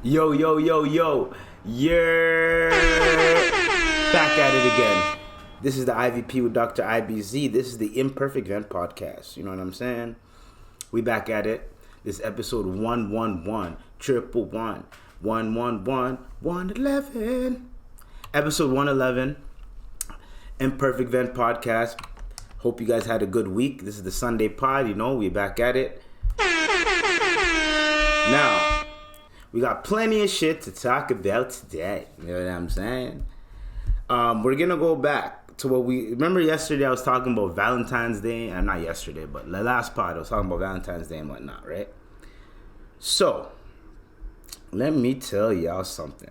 Yo, yo, yo, yo. You're back at it again. This is the IVP with Dr. IBZ. This is the Imperfect Vent Podcast. You know what I'm saying? We back at it. This is episode 111, 111, 111, 111. Episode 111, Imperfect Vent Podcast. Hope you guys had a good week. This is the Sunday pod. You know, we back at it. Now, we got plenty of shit to talk about today. You know what I'm saying? We're going to go back to what we... Remember yesterday I was talking about Valentine's Day? Not yesterday, but the last part I was talking about Valentine's Day and whatnot, right? So, let me tell y'all something.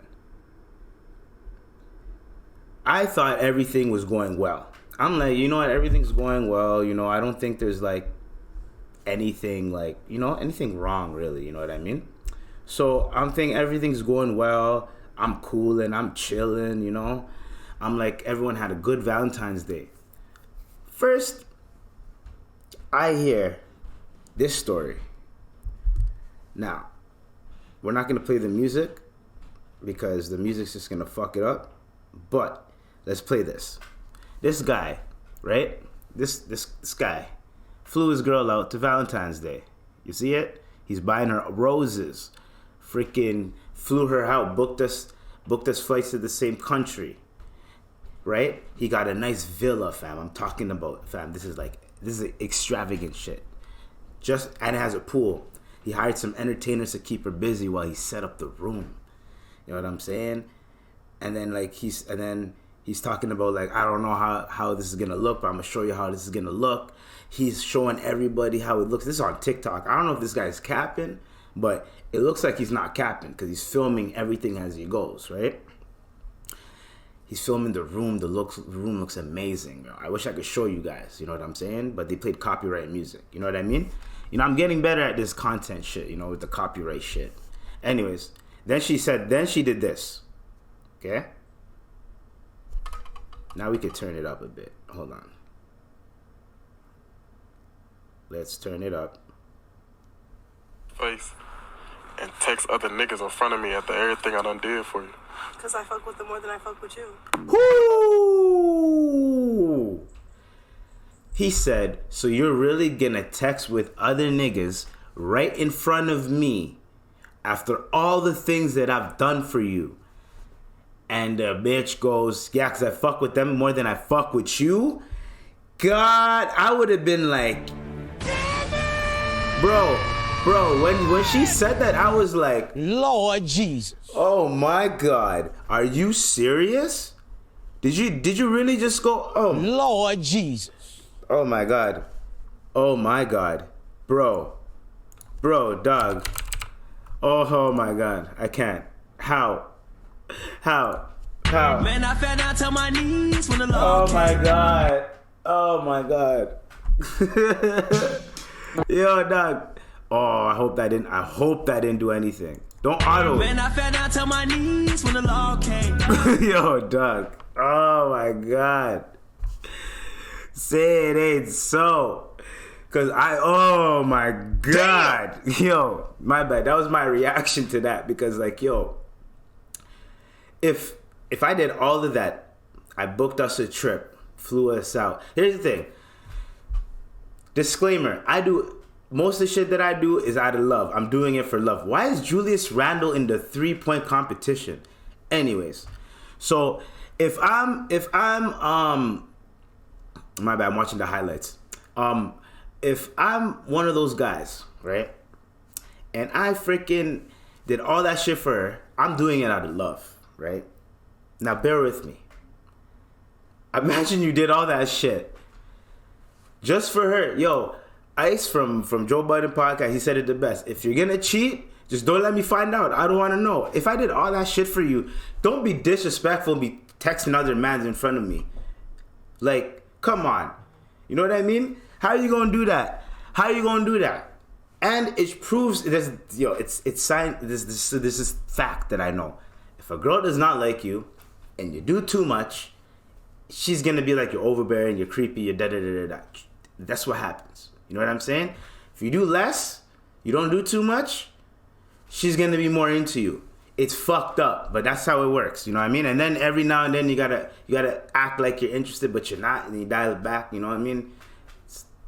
I thought everything was going well. I'm like, you know what? Everything's going well. You know, I don't think there's anything wrong really. You know what I mean? So I'm thinking everything's going well. I'm cooling. I'm chilling, you know. I'm like, everyone had a good Valentine's Day. First, I hear this story. Now, we're not going to play the music because the music's just going to fuck it up. But let's play this. This guy, right? This guy flew his girl out to Valentine's Day. You see it? He's buying her roses. Freaking flew her out, booked us flights to the same country, right? He got a nice villa, fam. I'm talking about, fam. This is extravagant shit. And it has a pool. He hired some entertainers to keep her busy while he set up the room. You know what I'm saying? And then he's talking about I don't know how this is gonna look, but I'm gonna show you how this is gonna look. He's showing everybody how it looks. This is on TikTok. I don't know if this guy's capping, but it looks like he's not capping because he's filming everything as he goes, right? He's filming the room. The room looks amazing. I wish I could show you guys, you know what I'm saying? But they played copyright music, you know what I mean? You know, I'm getting better at this content shit, you know, with the copyright shit. Anyways, then she did this, okay? Now we could turn it up a bit. Hold on. Let's turn it up. Face and text other niggas in front of me after everything I done did for you. Because I fuck with them more than I fuck with you. Whoo! He said, so you're really gonna text with other niggas right in front of me after all the things that I've done for you? And the bitch goes, yeah, because I fuck with them more than I fuck with you? God, I would have been like, Bro, when she said that, I was like, Lord Jesus. Oh my God. Are you serious? Did you really just go, oh. Lord Jesus. Oh my God. Oh my God. Bro, dog. Oh my God. I can't. How? Man, I fell down to my knees when the Lord came. Oh my God. Yo, dog. Oh, I hope that didn't do anything. Don't auto. Man, I fell down to my knees when the Lord came. Yo, dog. Oh my God. Say it ain't so. Cause oh my God. Damn. Yo, my bad. That was my reaction to that because if I did all of that, I booked us a trip, flew us out. Here's the thing. Disclaimer, most of the shit that I do is out of love. I'm doing it for love. Why is Julius Randle in the 3-point competition? Anyways, so if I'm my bad, I'm watching the highlights. If I'm one of those guys, right? And I freaking did all that shit for her, I'm doing it out of love, right? Now bear with me. Imagine you did all that shit just for her. Yo, Ice from Joe Budden podcast, he said it the best. If you're gonna cheat, just don't let me find out. I don't want to know. If I did all that shit for you, don't be disrespectful and be texting other mans in front of me. Like, come on. You know what I mean? How are you gonna do that? And it proves it's signed. This is fact that I know. If a girl does not like you and you do too much, she's gonna be like, you're overbearing, you're creepy, you're da-da-da-da-da. That's what happens. You know what I'm saying? If you do less, you don't do too much, she's gonna be more into you. it's fucked up, but that's how it works. You know what I mean? And then every now and then you gotta act like you're interested, but you're not, and you dial it back. You know what I mean?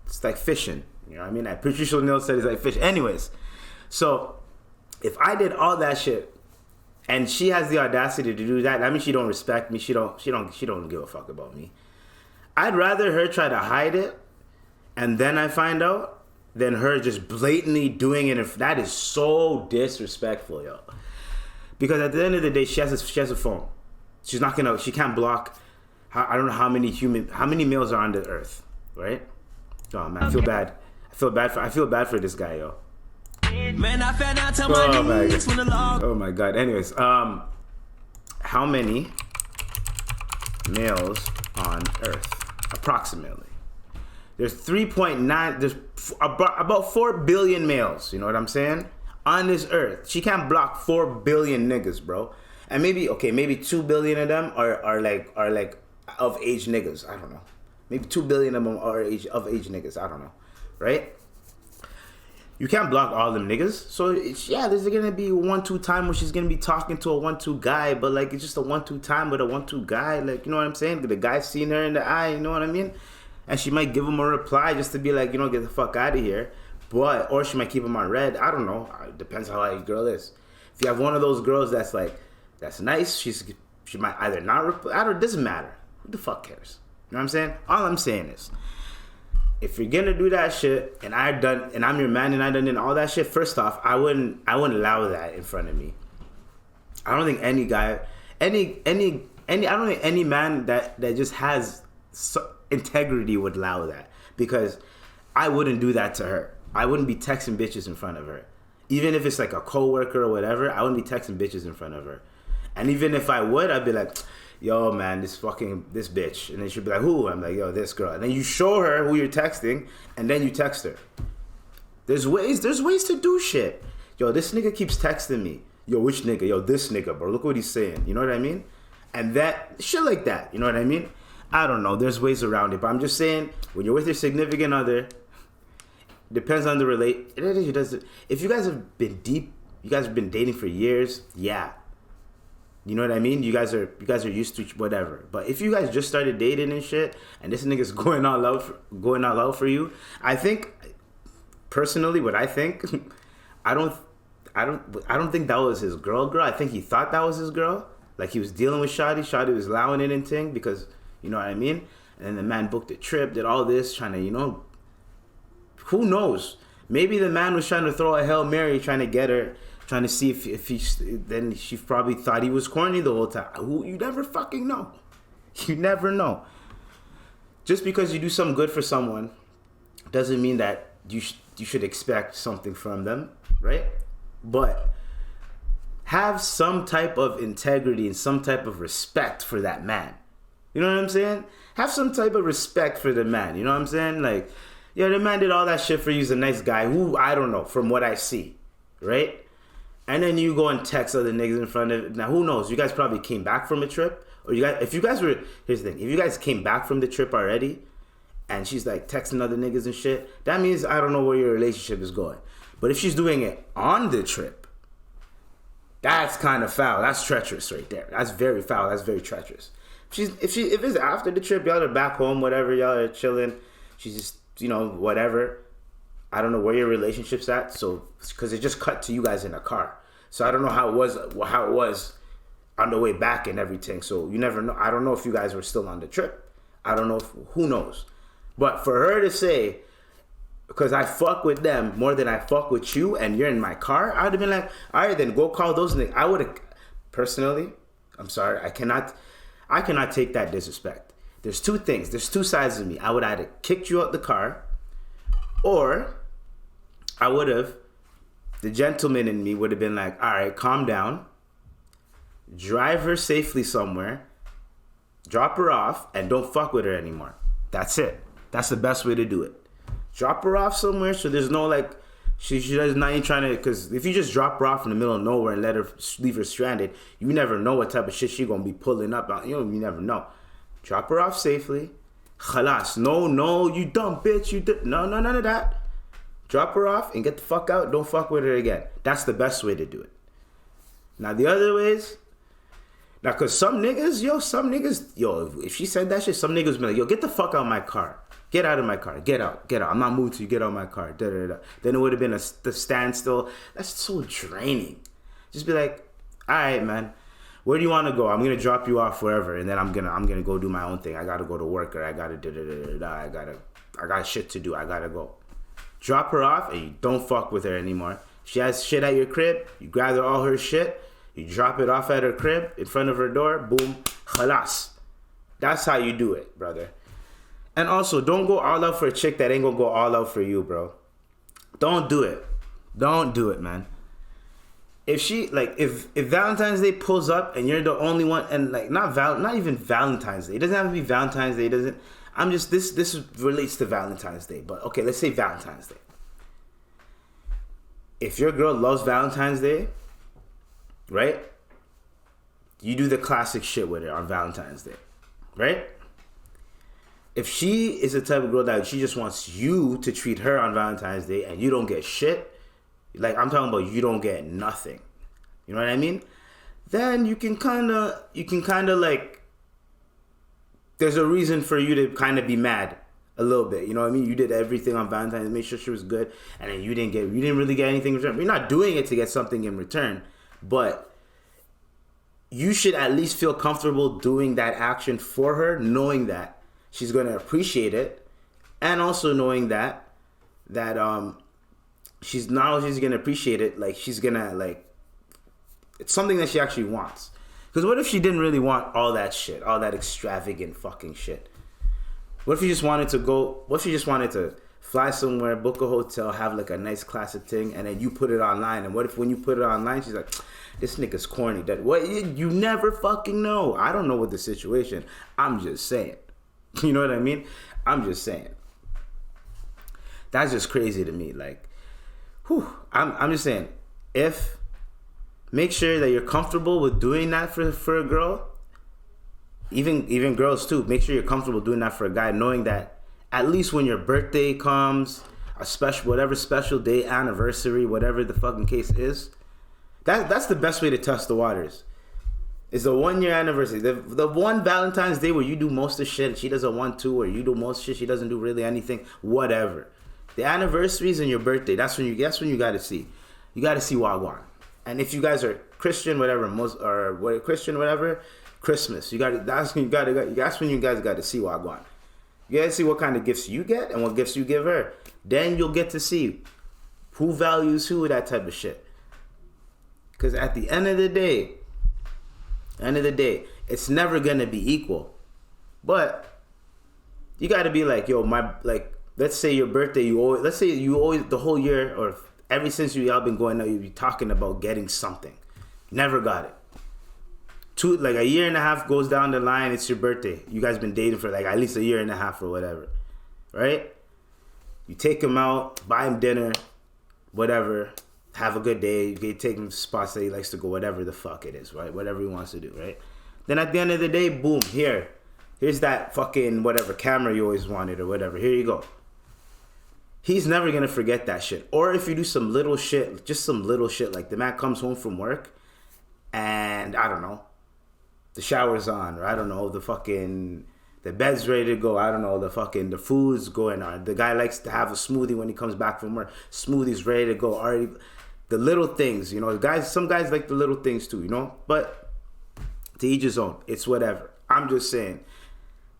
It's like fishing. You know what I mean? Like Patricia O'Neal said, it's like fish. Anyways, so if I did all that shit, and she has the audacity to do that, I mean, she don't respect me. She don't give a fuck about me. I'd rather her try to hide it, and then I find out, than her just blatantly doing it. That is so disrespectful, yo. Because at the end of the day, she has a phone. She can't block. I don't know how many males are on the earth, right? Oh man, I feel bad. I feel bad for this guy, yo. Man, I fell down to my knees when the law. Oh my god. Anyways, how many males on Earth, approximately? There's 3.9. There's about 4 billion males. You know what I'm saying? On this Earth, she can't block 4 billion niggas, bro. And maybe 2 billion of them are like of age niggas. I don't know. Maybe 2 billion of them are of age niggas. I don't know, right? You can't block all them niggas. So, there's going to be a 1-2 time where she's going to be talking to a 1-2 guy. But, like, it's just a 1-2 time with a 1-2 guy. Like, you know what I'm saying? The guy's seen her in the eye. You know what I mean? And she might give him a reply just to be like, get the fuck out of here. Or she might keep him on red. I don't know. It depends how a girl is. If you have one of those girls that's nice, she might either not reply. It doesn't matter. Who the fuck cares? You know what I'm saying? All I'm saying is, if you're gonna do that shit, and I'm your man, and I done all that shit, first off, I wouldn't allow that in front of me. I don't think any guy, I don't think any man that just has integrity would allow that, because I wouldn't do that to her. I wouldn't be texting bitches in front of her, even if it's like a coworker or whatever. I wouldn't be texting bitches in front of her, and even if I would, I'd be like, yo, man, this bitch. And then she'll be like, who? I'm like, yo, this girl. And then you show her who you're texting, and then you text her. There's ways to do shit. Yo, this nigga keeps texting me. Yo, which nigga? Yo, this nigga, bro. Look what he's saying. You know what I mean? And that, shit like that. You know what I mean? I don't know. There's ways around it. But I'm just saying, when you're with your significant other, depends on the if you guys have been deep, you guys have been dating for years, yeah. You know what I mean? You guys are used to whatever. But if you guys just started dating and shit, and this nigga's going all out for you, I think, personally, what I think, I don't think that was his girl. I think he thought that was his girl. Like, he was dealing with Shawty. Shawty was allowing it and thing because, you know what I mean? And then the man booked a trip, did all this, trying to, who knows? Maybe the man was trying to throw a Hail Mary, trying to get her, trying to see if he, then she probably thought he was corny the whole time. You never fucking know. You never know. Just because you do something good for someone doesn't mean that you should expect something from them, right? But have some type of integrity and some type of respect for that man. You know what I'm saying? Have some type of respect for the man. You know what I'm saying? Like, yeah, the man did all that shit for you. He's a nice guy. Who, I don't know, from what I see, right? And then you go and text other niggas in front of it. Now, who knows? You guys probably came back from a trip. Or here's the thing. If you guys came back from the trip already, and she's like texting other niggas and shit, that means I don't know where your relationship is going. But if she's doing it on the trip, that's kind of foul. That's treacherous right there. That's very foul. That's very treacherous. If it's after the trip, y'all are back home, whatever, y'all are chilling, she's just, whatever. I don't know where your relationship's at, so because it just cut to you guys in a car. So I don't know how it was on the way back and everything. So you never know. I don't know if you guys were still on the trip. I don't know who knows. But for her to say, because I fuck with them more than I fuck with you and you're in my car, I would have been like, all right, then go call those niggas. I would have, personally, I'm sorry, I cannot take that disrespect. There's two things. There's two sides of me. I would either kicked you out the car, or I would have, the gentleman in me would have been like, all right, calm down, drive her safely somewhere, drop her off, and don't fuck with her anymore. That's it. That's the best way to do it. Drop her off somewhere so there's no, like, she does not even trying to, because if you just drop her off in the middle of nowhere and leave her stranded, you never know what type of shit she gonna be pulling up. You never know. Drop her off safely. Khalas. No, you dumb bitch. No, none of that. Drop her off and get the fuck out. Don't fuck with her again. That's the best way to do it. Now the other ways, now cause some niggas, if she said that shit, some niggas be like, yo, get the fuck out of my car. Get out of my car. Get out. I'm not moving to you. Get out of my car. Da, da, da. Then it would have been the standstill. That's so draining. Just be like, all right, man. Where do you want to go? I'm gonna drop you off wherever, and then I'm gonna go do my own thing. I gotta go to work, or I gotta da da da da. I got shit to do. I gotta go. Drop her off, and you don't fuck with her anymore. She has shit at your crib. You gather all her shit. You drop it off at her crib in front of her door. Boom, khalas. That's how you do it, brother. And also, don't go all out for a chick that ain't gonna go all out for you, bro. Don't do it. Don't do it, man. If she, like, if Valentine's Day pulls up and you're the only one, and like, not even Valentine's Day. It doesn't have to be Valentine's Day. It doesn't. I'm just, this relates to Valentine's Day. But okay, let's say Valentine's Day. If your girl loves Valentine's Day, right? You do the classic shit with her on Valentine's Day, right? If she is the type of girl that she just wants you to treat her on Valentine's Day and you don't get shit, like I'm talking about you don't get nothing, you know what I mean? Then you can kind of like, there's a reason for you to kind of be mad a little bit, you know what I mean? You did everything on Valentine's Day, make sure she was good, and then you didn't really get anything in return. You're not doing it to get something in return, but you should at least feel comfortable doing that action for her, knowing that she's going to appreciate it, and also knowing that she's going to appreciate it, like she's going to, like, it's something that she actually wants. Because what if she didn't really want all that shit, all that extravagant fucking shit? What if you just wanted to fly somewhere, book a hotel, have like a nice classic thing, and then you put it online? And what if when you put it online, she's like, this nigga's corny. That what? You never fucking know. I don't know what the situation. I'm just saying. You know what I mean? I'm just saying. That's just crazy to me. Like, whew. I'm just saying. Make sure that you're comfortable with doing that for a girl. Even girls too. Make sure you're comfortable doing that for a guy, knowing that at least when your birthday comes, whatever special day, anniversary, whatever the fucking case is, that's the best way to test the waters. It's the 1 year anniversary. The one Valentine's Day where you do most of the shit she doesn't want to, or you do most shit she doesn't do really anything, whatever. The anniversaries and your birthday, that's when you gotta see. You gotta see Wagwan. And if you guys are Christian, whatever, Christmas, that's when you guys gotta see Wagwan. You gotta see what kind of gifts you get and what gifts you give her. Then you'll get to see who values who, that type of shit. Because at the end of the day, it's never gonna be equal. But you gotta be like, yo, let's say your birthday, you always the whole year, or ever since y'all been going out, you be talking about getting something. Never got it. Like a year and a half goes down the line, it's your birthday. You guys been dating for like at least a year and a half or whatever. Right? You take him out, buy him dinner, whatever. Have a good day. You take him to spots that he likes to go, whatever the fuck it is, right? Whatever he wants to do, right? Then at the end of the day, boom, here's that fucking whatever camera you always wanted or whatever. Here you go. He's never gonna forget that shit. Or if you do some little shit, just some little shit, like the man comes home from work and I don't know, the shower's on, or I don't know, the bed's ready to go, I don't know, the food's going on. The guy likes to have a smoothie when he comes back from work. Smoothie's ready to go already. The little things, you know, some guys like the little things too, you know, but to each his own. It's whatever. I'm just saying,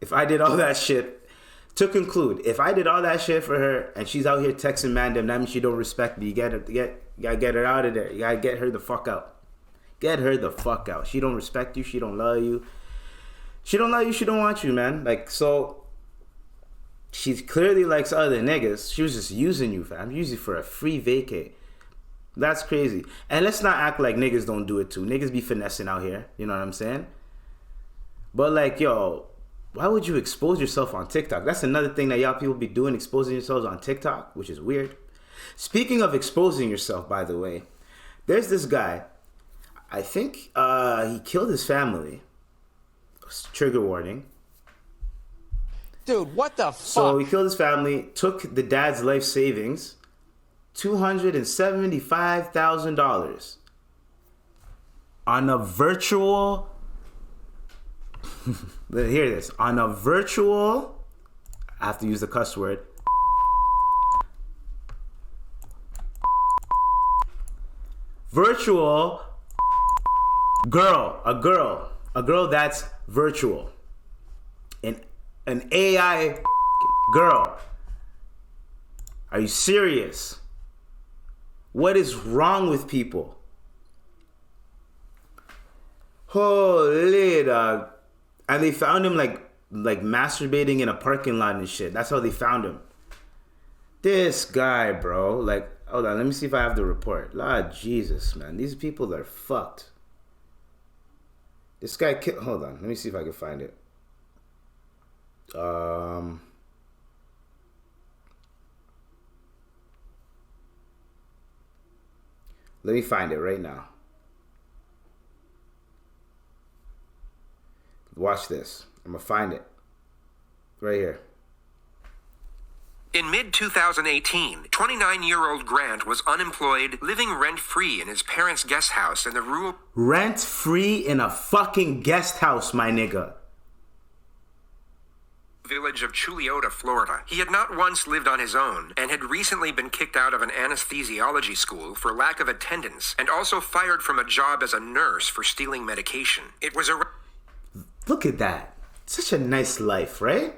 if I did all that shit, to conclude, if I did all that shit for her and she's out here texting Mandem, that means she don't respect me. You gotta get her out of there. You gotta get her the fuck out. Get her the fuck out. She don't respect you. She don't love you. She don't love you. She don't want you, man. Like, so she clearly likes other niggas. She was just using you, fam. Using you for a free vacay. That's crazy. And let's not act like niggas don't do it too. Niggas be finessing out here. You know what I'm saying? But like, yo, why would you expose yourself on TikTok? That's another thing that y'all people be doing, exposing yourselves on TikTok, which is weird. Speaking of exposing yourself, by the way, there's this guy. I think he killed his family. Trigger warning. Dude, what the fuck? So he killed his family, took the dad's life savings, $275,000. On a virtual... Hear this. On a virtual... I have to use the cuss word. Virtual girl. A girl that's virtual. An AI girl. Are you serious? What is wrong with people? Holy dog. And they found him like masturbating in a parking lot and shit. That's how they found him. This guy, bro. Like, hold on, let me see if I have the report. Lord Jesus, man. These people are fucked. This guy hold on, let me see if I can find it. Let me find it right now. Watch this. I'm gonna find it. Right here. In mid-2018, 29-year-old Grant was unemployed, living rent-free in his parents' guest house in the rural... Rent-free in a fucking guest house, my nigga. ...village of Chuliota, Florida. He had not once lived on his own and had recently been kicked out of an anesthesiology school for lack of attendance and also fired from a job as a nurse for stealing medication. It was a... Look at that. Such a nice life, right?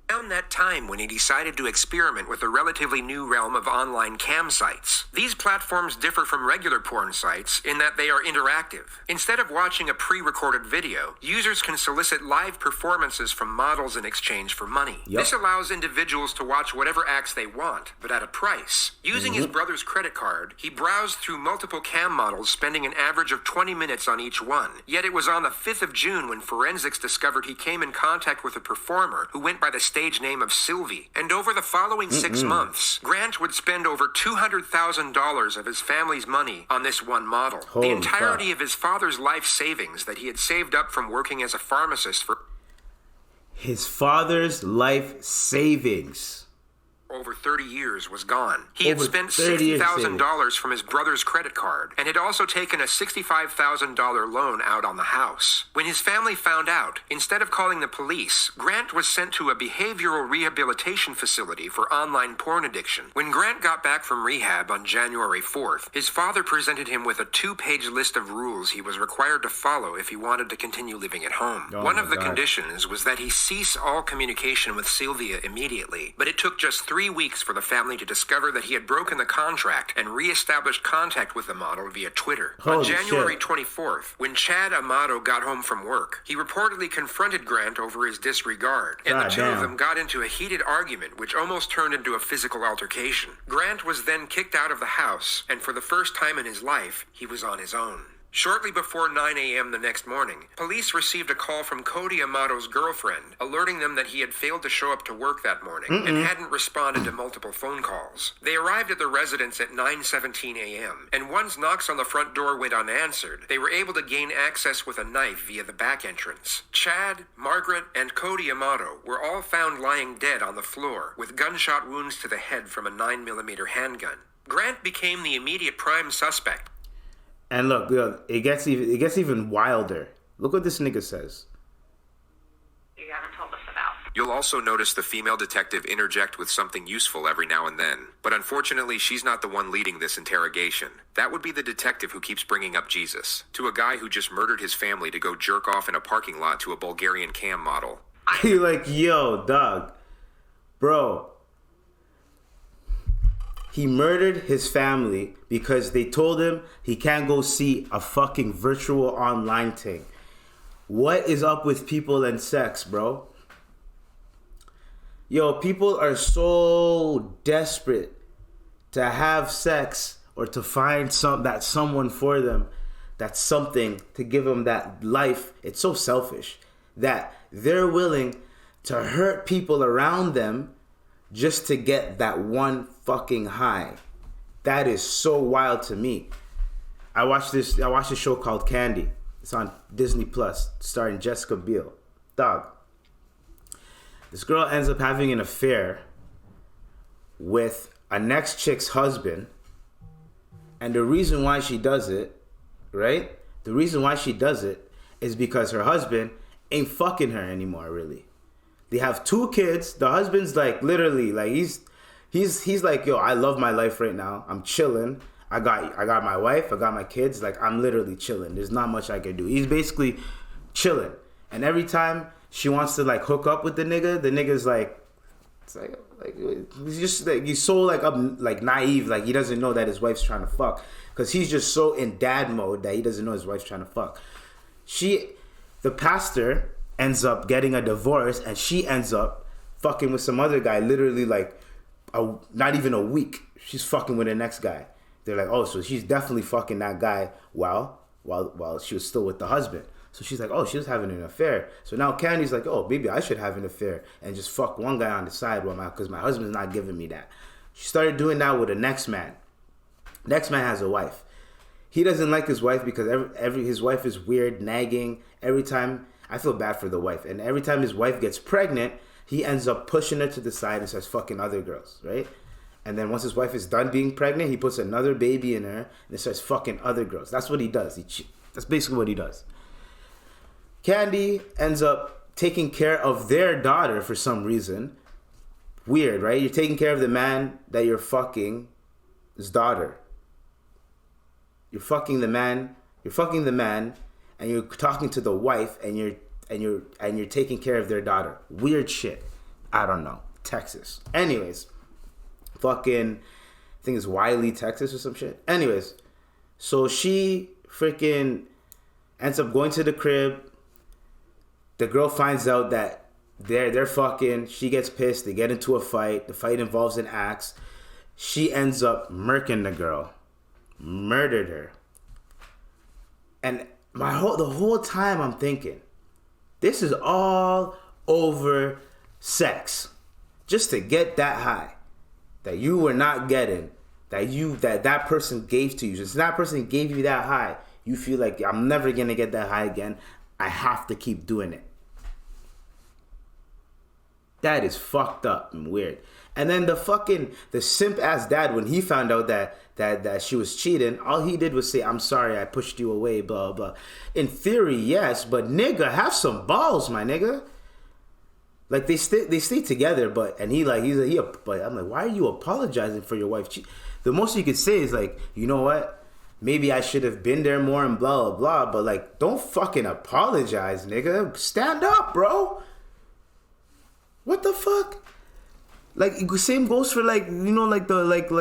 Around that time when he decided to experiment with a relatively new realm of online cam sites. These platforms differ from regular porn sites in that they are interactive. Instead of watching a pre-recorded video, users can solicit live performances from models in exchange for money. Yep. This allows individuals to watch whatever acts they want, but at a price. Using his brother's credit card, he browsed through multiple cam models, spending an average of 20 minutes on each one. Yet it was on the 5th of June when forensics discovered he came in contact with a performer who went by the stage name of Sylvie. And over the following 6 months, Grant would spend over $200,000 of his family's money on this one model. Holy the entirety fuck. of his father's life savings that he had saved up from working as a pharmacist for His father's life savings. over 30 years was gone. He had Over spent 30 years $60,000 from his brother's credit card and had also taken a $65,000 loan out on the house. When his family found out, instead of calling the police, Grant was sent to a behavioral rehabilitation facility for online porn addiction. When Grant got back from rehab on January 4th, his father presented him with a 2-page list of rules he was required to follow if he wanted to continue living at home. Oh One my of the God. conditions was that he cease all communication with Sylvia immediately, but it took just 3 weeks for the family to discover that he had broken the contract and re-established contact with the model via Twitter. On Holy January shit. 24th, when Chad Amato got home from work, he reportedly confronted Grant over his disregard, and the God two of damn. them got into a heated argument which almost turned into a physical altercation. Grant was then kicked out of the house, and for the first time in his life, he was on his own. Shortly before 9 a.m. the next morning, police received a call from Cody Amato's girlfriend, alerting them that he had failed to show up to work that morning and hadn't responded to multiple phone calls. They arrived at the residence at 9:17 a.m., and once knocks on the front door went unanswered, they were able to gain access with a knife via the back entrance. Chad, Margaret, and Cody Amato were all found lying dead on the floor, with gunshot wounds to the head from a 9mm handgun. Grant became the immediate prime suspect. And look, yo, it gets even wilder. Look what this nigga says. You haven't told us about. You'll also notice the female detective interject with something useful every now and then. But unfortunately, she's not the one leading this interrogation. That would be the detective who keeps bringing up Jesus, to a guy who just murdered his family to go jerk off in a parking lot to a Bulgarian cam model. You're like, yo, dog. Bro. He murdered his family because they told him he can't go see a fucking virtual online thing. What is up with people and sex, bro? Yo, people are so desperate to have sex or to find someone for them, that's something to give them that life. It's so selfish that they're willing to hurt people around them just to get that one fucking high. That is so wild to me. I watched a show called Candy. It's on Disney Plus, starring Jessica Biel. Dog. This girl ends up having an affair with a next chick's husband. And the reason why she does it, right, The reason why she does it is because her husband ain't fucking her anymore, really. They have 2 kids. The husband's like, literally, like, he's like, yo, I love my life right now. I'm chilling. I got my wife. I got my kids. Like, I'm literally chilling. There's not much I can do. He's basically chilling. And every time she wants to, like, hook up with the nigga's like, it's like he's just like, he's so like naive, like he doesn't know that his wife's trying to fuck, because he's just so in dad mode that he doesn't know his wife's trying to fuck. The pastor ends up getting a divorce, and she ends up fucking with some other guy. Literally, like not even a week, she's fucking with the next guy. They're like, oh, so she's definitely fucking that guy while she was still with the husband. So she's like, oh, she was having an affair. So now Candy's like, oh, maybe I should have an affair and just fuck one guy on the side because my husband's not giving me that. She started doing that with the next man. Next man has a wife. He doesn't like his wife because his wife is weird, nagging. Every time, I feel bad for the wife. And every time his wife gets pregnant, he ends up pushing her to the side and starts fucking other girls, right? And then once his wife is done being pregnant, he puts another baby in her and starts fucking other girls. That's what he does. That's basically what he does. Candy ends up taking care of their daughter for some reason. Weird, right? You're taking care of the man that you're fucking, his daughter. You're fucking the man, and you're talking to the wife, and you're taking care of their daughter. Weird shit. I don't know. Texas. Anyways, fucking, I think it's Wiley, Texas or some shit. Anyways, so she freaking ends up going to the crib. The girl finds out that they're fucking. She gets pissed. They get into a fight. The fight involves an axe. She ends up murking the girl. Murdered her. And the whole time I'm thinking, this is all over sex. Just to get that high that you were not getting, that person gave to you. Since that person gave you that high, you feel like I'm never gonna get that high again. I have to keep doing it. That is fucked up and weird. And then the simp ass dad, when he found out that she was cheating, all he did was say, I'm sorry, I pushed you away, blah, blah. In theory, yes, but nigga, have some balls, my nigga. Like, they stay together, but I'm like, why are you apologizing for your wife? The most you could say is like, you know what? Maybe I should have been there more and blah, blah, blah. But like, don't fucking apologize, nigga. Stand up, bro. What the fuck? Like, same goes for like, you know,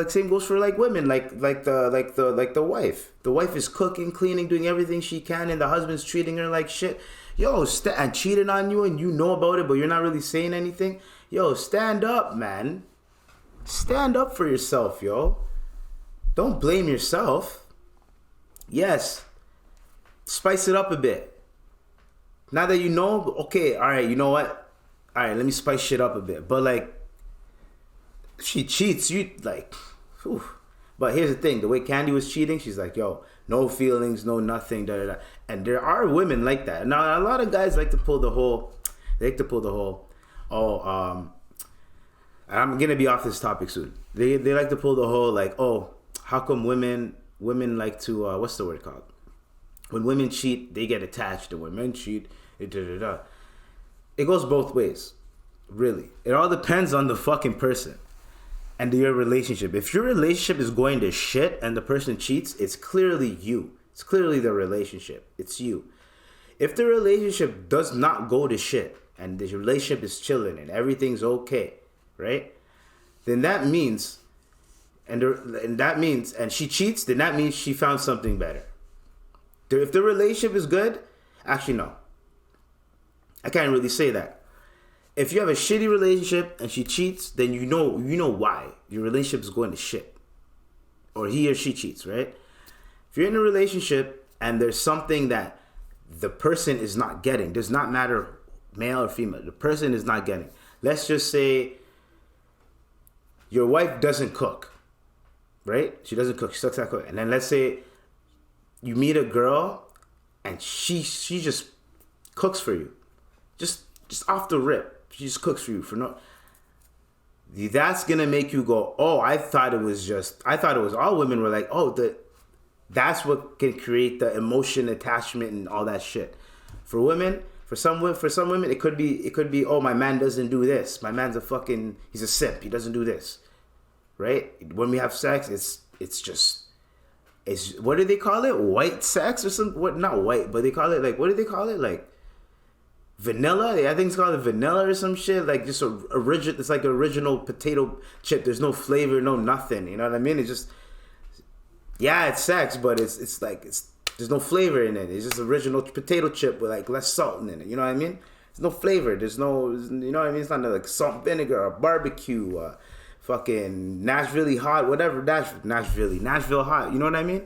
same goes for like women, like the wife. The wife is cooking, cleaning, doing everything she can, and the husband's treating her like shit. Yo, and cheating on you, and you know about it, but you're not really saying anything. Yo, stand up, man. Stand up for yourself, yo. Don't blame yourself. Yes, spice it up a bit. Now that you know, okay, all right, you know what? All right, let me spice shit up a bit. But like, if she cheats, you like, whew. But here's the thing: the way Candy was cheating, she's like, yo, no feelings, no nothing, da da da. And there are women like that. Now, a lot of guys like to pull the whole. I'm gonna be off this topic soon. They like to pull the whole like, oh, how come women like to what's the word called? When women cheat, they get attached, and when men cheat, da da da. It goes both ways, really. It all depends on the fucking person and your relationship. If your relationship is going to shit and the person cheats, it's clearly you. It's clearly the relationship. It's you. If the relationship does not go to shit and the relationship is chilling and everything's okay, right? Then that means, and she cheats, then that means she found something better. If the relationship is good, actually no. I can't really say that. If you have a shitty relationship and she cheats, then you know why. Your relationship is going to shit. Or he or she cheats, right? If you're in a relationship and there's something that the person is not getting, does not matter male or female, the person is not getting. Let's just say your wife doesn't cook, right? She doesn't cook, she sucks at cooking. And then let's say you meet a girl and she just cooks for you. Just off the rip. She just cooks for you for no. That's gonna make you go, oh, I thought it was all women were like, oh, That's what can create the emotion, attachment, and all that shit. For women, for some women, it could be, oh, my man doesn't do this. My man's he's a simp. He doesn't do this, right? When we have sex, it's what do they call it? White sex or something? What? Not white, but they call it what do they call it? Like vanilla? I think it's called vanilla or some shit. Like just it's like an original potato chip. There's no flavor, no nothing. You know what I mean? It's just, yeah, it's sex, but it's there's no flavor in it. It's just original potato chip with like less salt in it. You know what I mean? There's no flavor. There's no, you know what I mean? It's not like salt and vinegar or barbecue, fucking Nashville hot, whatever. Nashville hot. You know what I mean?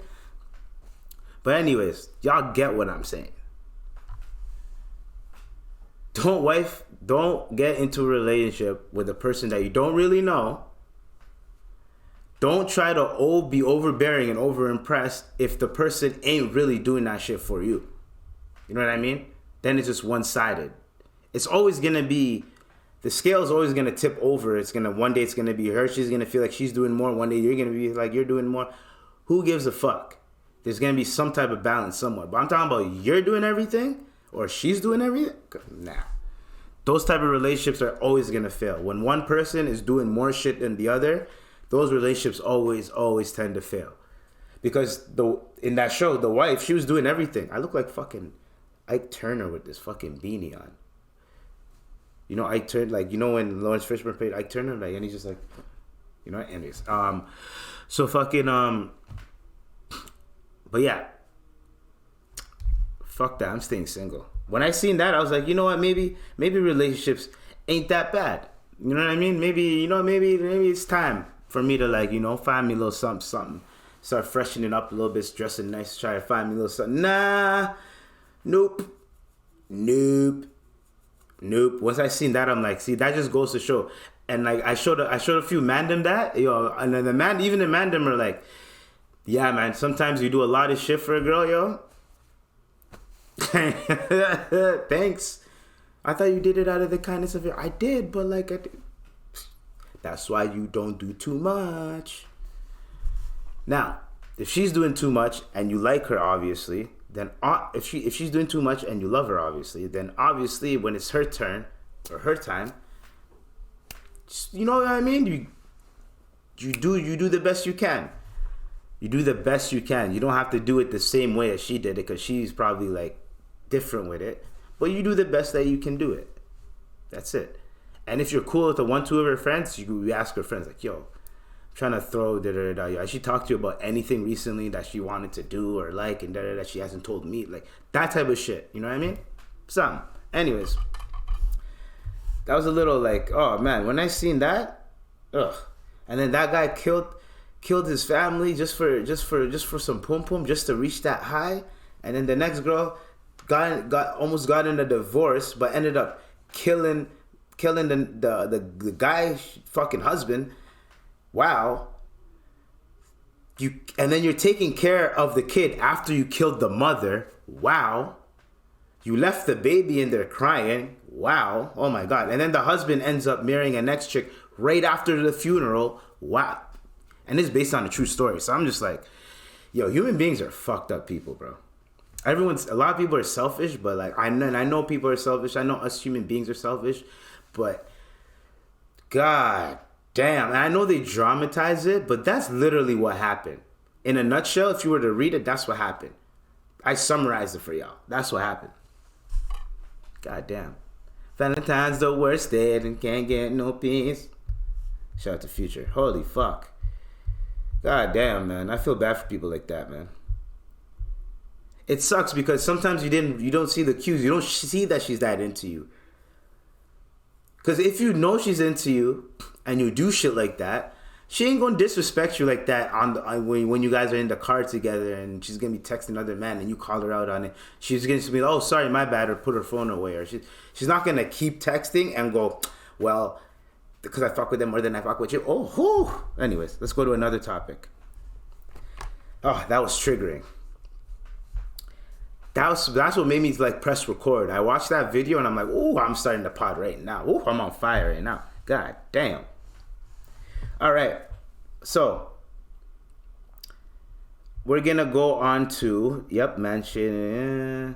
But anyways, y'all get what I'm saying. Don't get into a relationship with a person that you don't really know. Don't try to be overbearing and over-impressed if the person ain't really doing that shit for you. You know what I mean? Then it's just one-sided. It's always going to be, the scale is always going to tip over. One day it's going to be her. She's going to feel like she's doing more. One day you're going to be like you're doing more. Who gives a fuck? There's going to be some type of balance somewhere. But I'm talking about you're doing everything or she's doing everything? Nah. Those type of relationships are always going to fail. When one person is doing more shit than the other, those relationships always tend to fail. Because in that show, the wife, she was doing everything. I look like fucking Ike Turner with this fucking beanie on. You know, Ike Turner, like, you know when Lawrence Fishburne played Ike Turner? Like, and he's just like, you know, anyways. So fucking, but yeah. Fuck that, I'm staying single. When I seen that, I was like, you know what, maybe relationships ain't that bad. You know what I mean? Maybe it's time for me to, like, you know, find me a little something. Start freshening up a little bit, dressing nice, try to find me a little something. Nah. Nope. Once I seen that, I'm like, see, that just goes to show. And like I showed a few mandem that, yo, and then the mandem are like, yeah, man, sometimes you do a lot of shit for a girl, yo. Thanks. I thought you did it out of the kindness of your. I did, but like I did. That's why you don't do too much. Now, if she's doing too much and you like her, obviously, then if she's doing too much and you love her, obviously, then obviously when it's her turn or her time, you know what I mean? You do the best you can. You do the best you can. You don't have to do it the same way as she did it because she's probably like different with it. But you do the best that you can do it. That's it. And if you're cool with two of her friends, you ask her friends like, yo, I'm trying to throw da-da-da-da. Has she talked to you about anything recently that she wanted to do or like and da-da-da that she hasn't told me? Like that type of shit. You know what I mean? Something. Anyways. That was a little like, oh man, when I seen that, ugh. And then that guy killed his family just for some pum just to reach that high. And then the next girl almost got in a divorce, but ended up killing the guy's fucking husband. Wow. And then you're taking care of the kid after you killed the mother. Wow. You left the baby in there crying. Wow. Oh my God. And then the husband ends up marrying a next chick right after the funeral. Wow. And it's based on a true story. So I'm just like, yo, human beings are fucked up people, bro. A lot of people are selfish, but like, I know people are selfish. I know us human beings are selfish, but God damn. And I know they dramatize it, but that's literally what happened. In a nutshell, if you were to read it, that's what happened. I summarized it for y'all. That's what happened. God damn. Valentine's the worst day and can't get no peace. Shout out to Future. Holy fuck. God damn, man. I feel bad for people like that, man. It sucks because sometimes you don't see the cues. You don't see that she's that into you. Because if you know she's into you and you do shit like that, she ain't gonna disrespect you like that when you guys are in the car together and she's gonna be texting another man and you call her out on it. She's gonna be, oh, sorry, my bad, or put her phone away. Or she's not gonna keep texting and go, well, because I fuck with them more than I fuck with you. Oh, whew. Anyways, let's go to another topic. Oh, that was triggering. That's what made me like press record. I watched that video and I'm like, oh, I'm starting to pod right now. Oh, I'm on fire right now. God damn. All right. So we're gonna go on to mansion.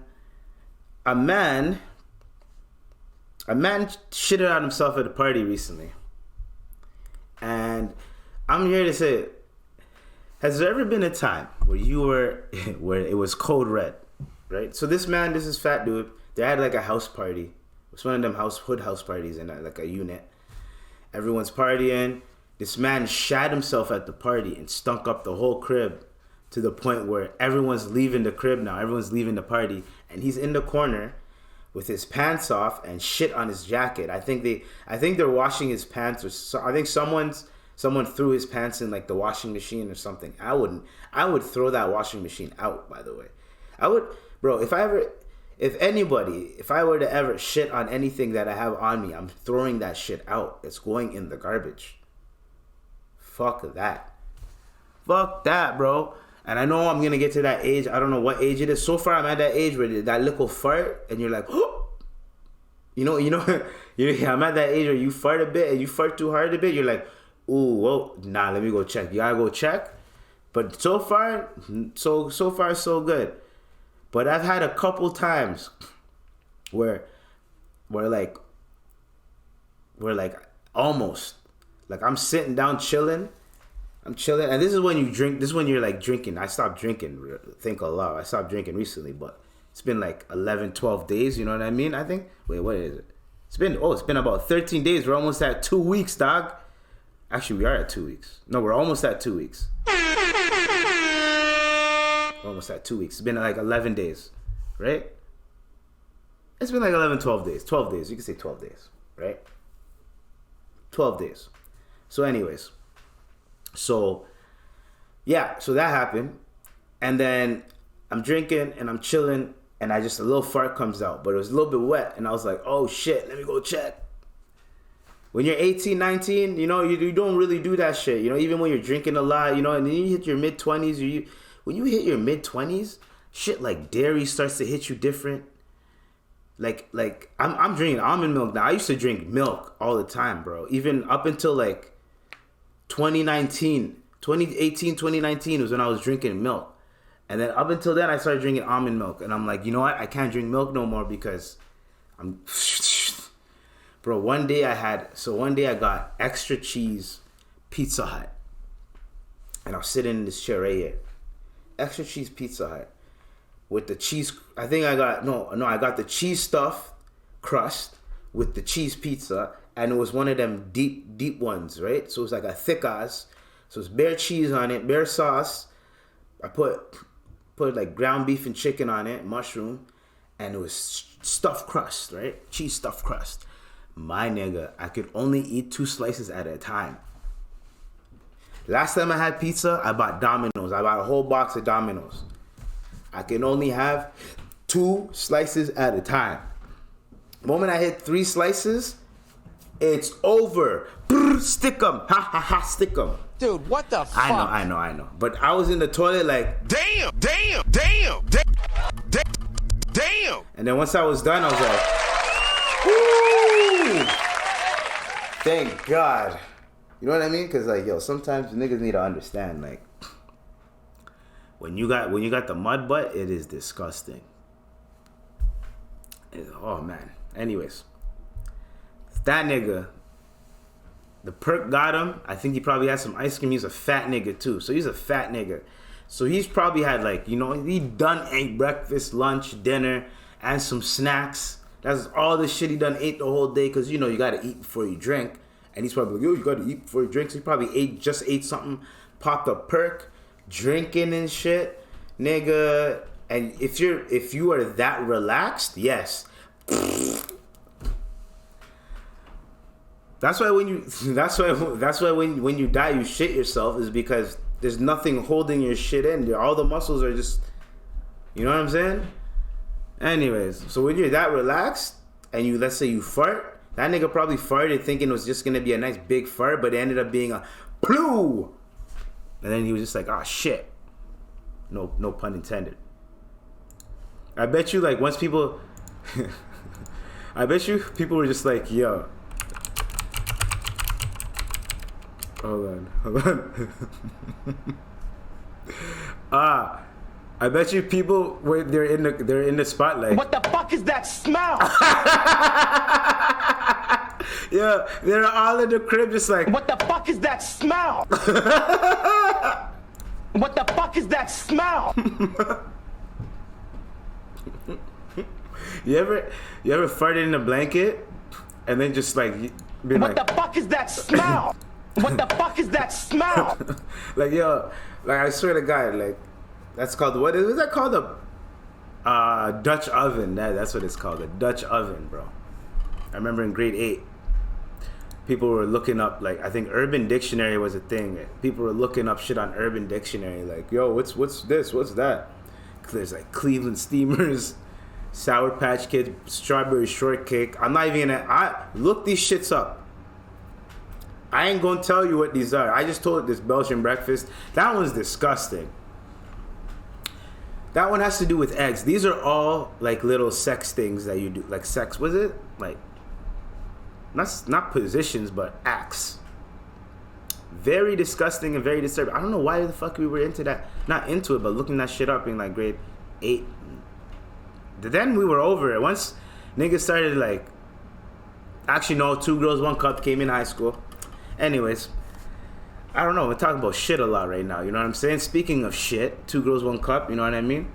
A man shitted on himself at a party recently, and I'm here to say, has there ever been a time where you were where it was code red, right? So this fat dude, they had like a house party. It was one of them hood house parties in like a unit. Everyone's partying. This man shat himself at the party and stunk up the whole crib to the point where everyone's leaving the crib now. Everyone's leaving the party, and he's in the corner with his pants off and shit on his jacket. I think they're washing his pants, or so, I think someone threw his pants in like the washing machine or something. I would throw that washing machine out, by the way. I would, bro, if I were to ever shit on anything that I have on me, I'm throwing that shit out. It's going in the garbage. Fuck that, bro. And I know I'm gonna get to that age. I don't know what age it is. So far, I'm at that age where that little fart, and you're like, oh! I'm at that age where you fart a bit, and you fart too hard a bit. You're like, ooh, whoa, nah, let me go check. You gotta go check. But so far, so good. But I've had a couple times where almost, like I'm sitting down chilling. I'm chilling, and this is when you drink. This is when you're like drinking. I stopped drinking. Think Allah. I stopped drinking recently, but it's been like 11, 12 days. You know what I mean? I think. Wait, what is it? It's been about 13 days. We're almost at 2 weeks, dog. Actually, we are at 2 weeks. No, we're almost at 2 weeks. We're almost at 2 weeks. It's been like 11 days, right? It's been like 11, 12 days. 12 days. You can say 12 days, right? 12 days. So anyways. So that happened, and then I'm drinking and I'm chilling, and a little fart comes out, but it was a little bit wet, and I was like, oh shit, let me go check. When you're 18, 19, you don't really do that shit, even when you're drinking a lot, and then you hit your mid-20s, when you hit your mid-20s, shit like dairy starts to hit you different. Like I'm drinking almond milk now. I used to drink milk all the time, bro, even up until like 2018, 2019 was when I was drinking milk. And then up until then, I started drinking almond milk. And I'm like, you know what? I can't drink milk no more because Bro, one day I got extra cheese Pizza Hut. And I was sitting in this chair right here. Extra cheese Pizza Hut. With the cheese, I got the cheese stuffed crust with the cheese pizza. And it was one of them deep ones, right? So it was like a thick ass. So it's bare cheese on it, bare sauce. I put like ground beef and chicken on it, mushroom. And it was stuffed crust, right? Cheese stuffed crust. My nigga, I could only eat 2 slices at a time. Last time I had pizza, I bought Domino's. I bought a whole box of Domino's. I can only have 2 slices at a time. The moment I hit 3 slices, it's over. Brr, stick 'em. Ha ha ha, stick 'em. Dude, what the fuck? I know. But I was in the toilet like, damn. and then once I was done, I was like, woo! Thank God. You know what I mean? Because like, sometimes niggas need to understand, like, when you got the mud butt, it is disgusting. Oh man. Anyways, that nigga, the Perc got him. I think he probably had some ice cream. He's a fat nigga too. So he's a fat nigga. So he's probably had like, he done ate breakfast, lunch, dinner, and some snacks. That's all the shit he done ate the whole day. Cause you gotta eat before you drink. And he's probably like, yo, you gotta eat before you drink. So he probably just ate something, popped a Perc, drinking and shit, nigga. And if you are that relaxed, yes. That's why when you die you shit yourself, is because there's nothing holding your shit in. All the muscles are just, you know what I'm saying? Anyways, so when you're that relaxed and let's say you fart, that nigga probably farted thinking it was just gonna be a nice big fart, but it ended up being a ploo. And then he was just like, oh shit. No pun intended. I bet you like once people I bet you people were just like, yo. Hold on. I bet you people when they're in the spotlight. What the fuck is that smell? Yeah, they're all in the crib just like. What the fuck is that smell? What the fuck is that smell? You ever farted in a blanket and then just like be What like, the fuck is that smell? What the fuck is that smell? like yo, like I swear to God, like that's called what is that called, a Dutch oven? That's what it's called, a Dutch oven, bro. I remember in grade 8, people were looking up, like I think Urban Dictionary was a thing. People were looking up shit on Urban Dictionary, like yo, what's this? What's that? There's like Cleveland Steamers, Sour Patch Kids, Strawberry Shortcake. I'm not even gonna. Look these shits up. I ain't gonna tell you what these are. I just told it this Belgian breakfast. That one's disgusting. That one has to do with eggs. These are all like little sex things that you do. Like sex, was it? Like, not positions, but acts. Very disgusting and very disturbing. I don't know why the fuck we were into that. Not into it, but looking that shit up in like grade 8. Then we were over it. Once niggas started like, actually no, 2 Girls 1 Cup came in high school. Anyways, I don't know. We're talking about shit a lot right now. You know what I'm saying? Speaking of shit, 2 Girls 1 Cup. You know what I mean?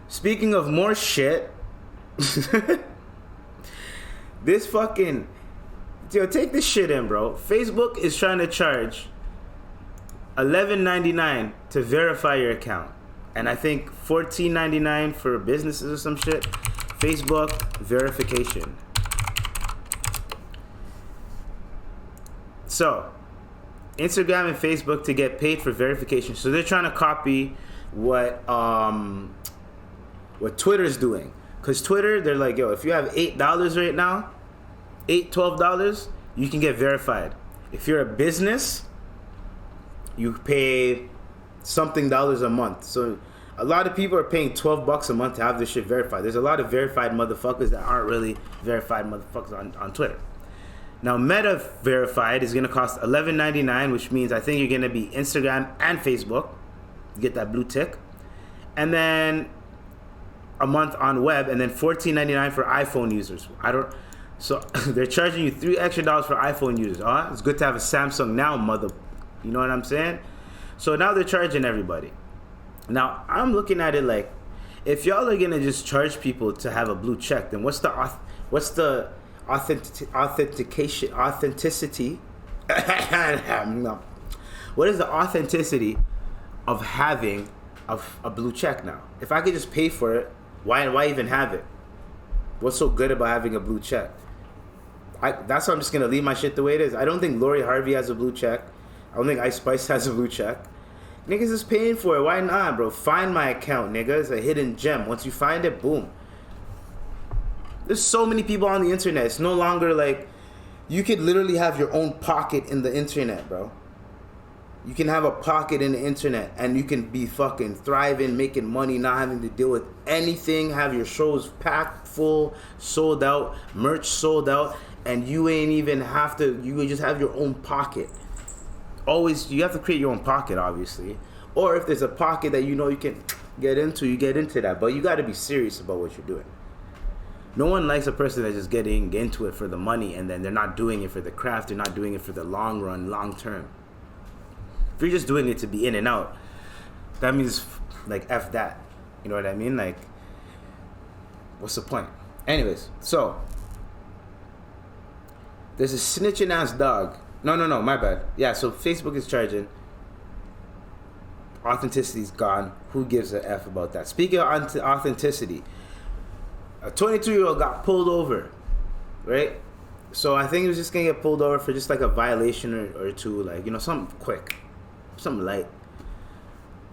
Speaking of more shit, this fucking, yo, take this shit in, bro. Facebook is trying to charge $11.99 to verify your account, and I think $14.99 for businesses or some shit. Facebook verification. So, Instagram and Facebook to get paid for verification. So they're trying to copy what Twitter's doing. Because Twitter, they're like, yo, if you have $8 right now, $12, you can get verified. If you're a business, you pay something dollars a month. So a lot of people are paying $12 a month to have this shit verified. There's a lot of verified motherfuckers that aren't really verified motherfuckers on Twitter. Now, Meta verified is going to cost $11.99, which means I think you're going to be Instagram and Facebook. You get that blue tick. And then a month on web, and then $14.99 for iPhone users. So they're charging you $3 extra for iPhone users. It's good to have a Samsung now, mother. You know what I'm saying? So now they're charging everybody. Now, I'm looking at it like, if y'all are going to just charge people to have a blue check, then what's the authenticity no. What is the authenticity of having a blue check now? If I could just pay for it, why even have it? What's so good about having a blue check? That's why I'm just gonna leave my shit the way it is. I don't think Lori Harvey has a blue check. I don't think Ice Spice has a blue check. Niggas is paying for it. Why not, bro? Find my account, nigga. It's a hidden gem. Once you find it, boom. There's so many people on the internet. It's no longer like, you could literally have your own pocket in the internet, bro. You can have a pocket in the internet and you can be fucking thriving, making money, not having to deal with anything, have your shows packed full, sold out, merch sold out, and you ain't even have to, you just have your own pocket. Always, you have to create your own pocket, obviously. Or if there's a pocket that you know you can get into, you get into that. But you got to be serious about what you're doing. No one likes a person that's just getting into it for the money and then they're not doing it for the craft, they're not doing it for the long run, long term. If you're just doing it to be in and out, that means, like, F that. You know what I mean? Like, what's the point? Anyways, so, there's a snitching ass dog. No, my bad. Yeah, so Facebook is charging. Authenticity's gone. Who gives a F about that? Speaking of authenticity, a 22-year-old got pulled over, right? So I think he was just gonna get pulled over for just like a violation or two, like, you know, something quick, something light.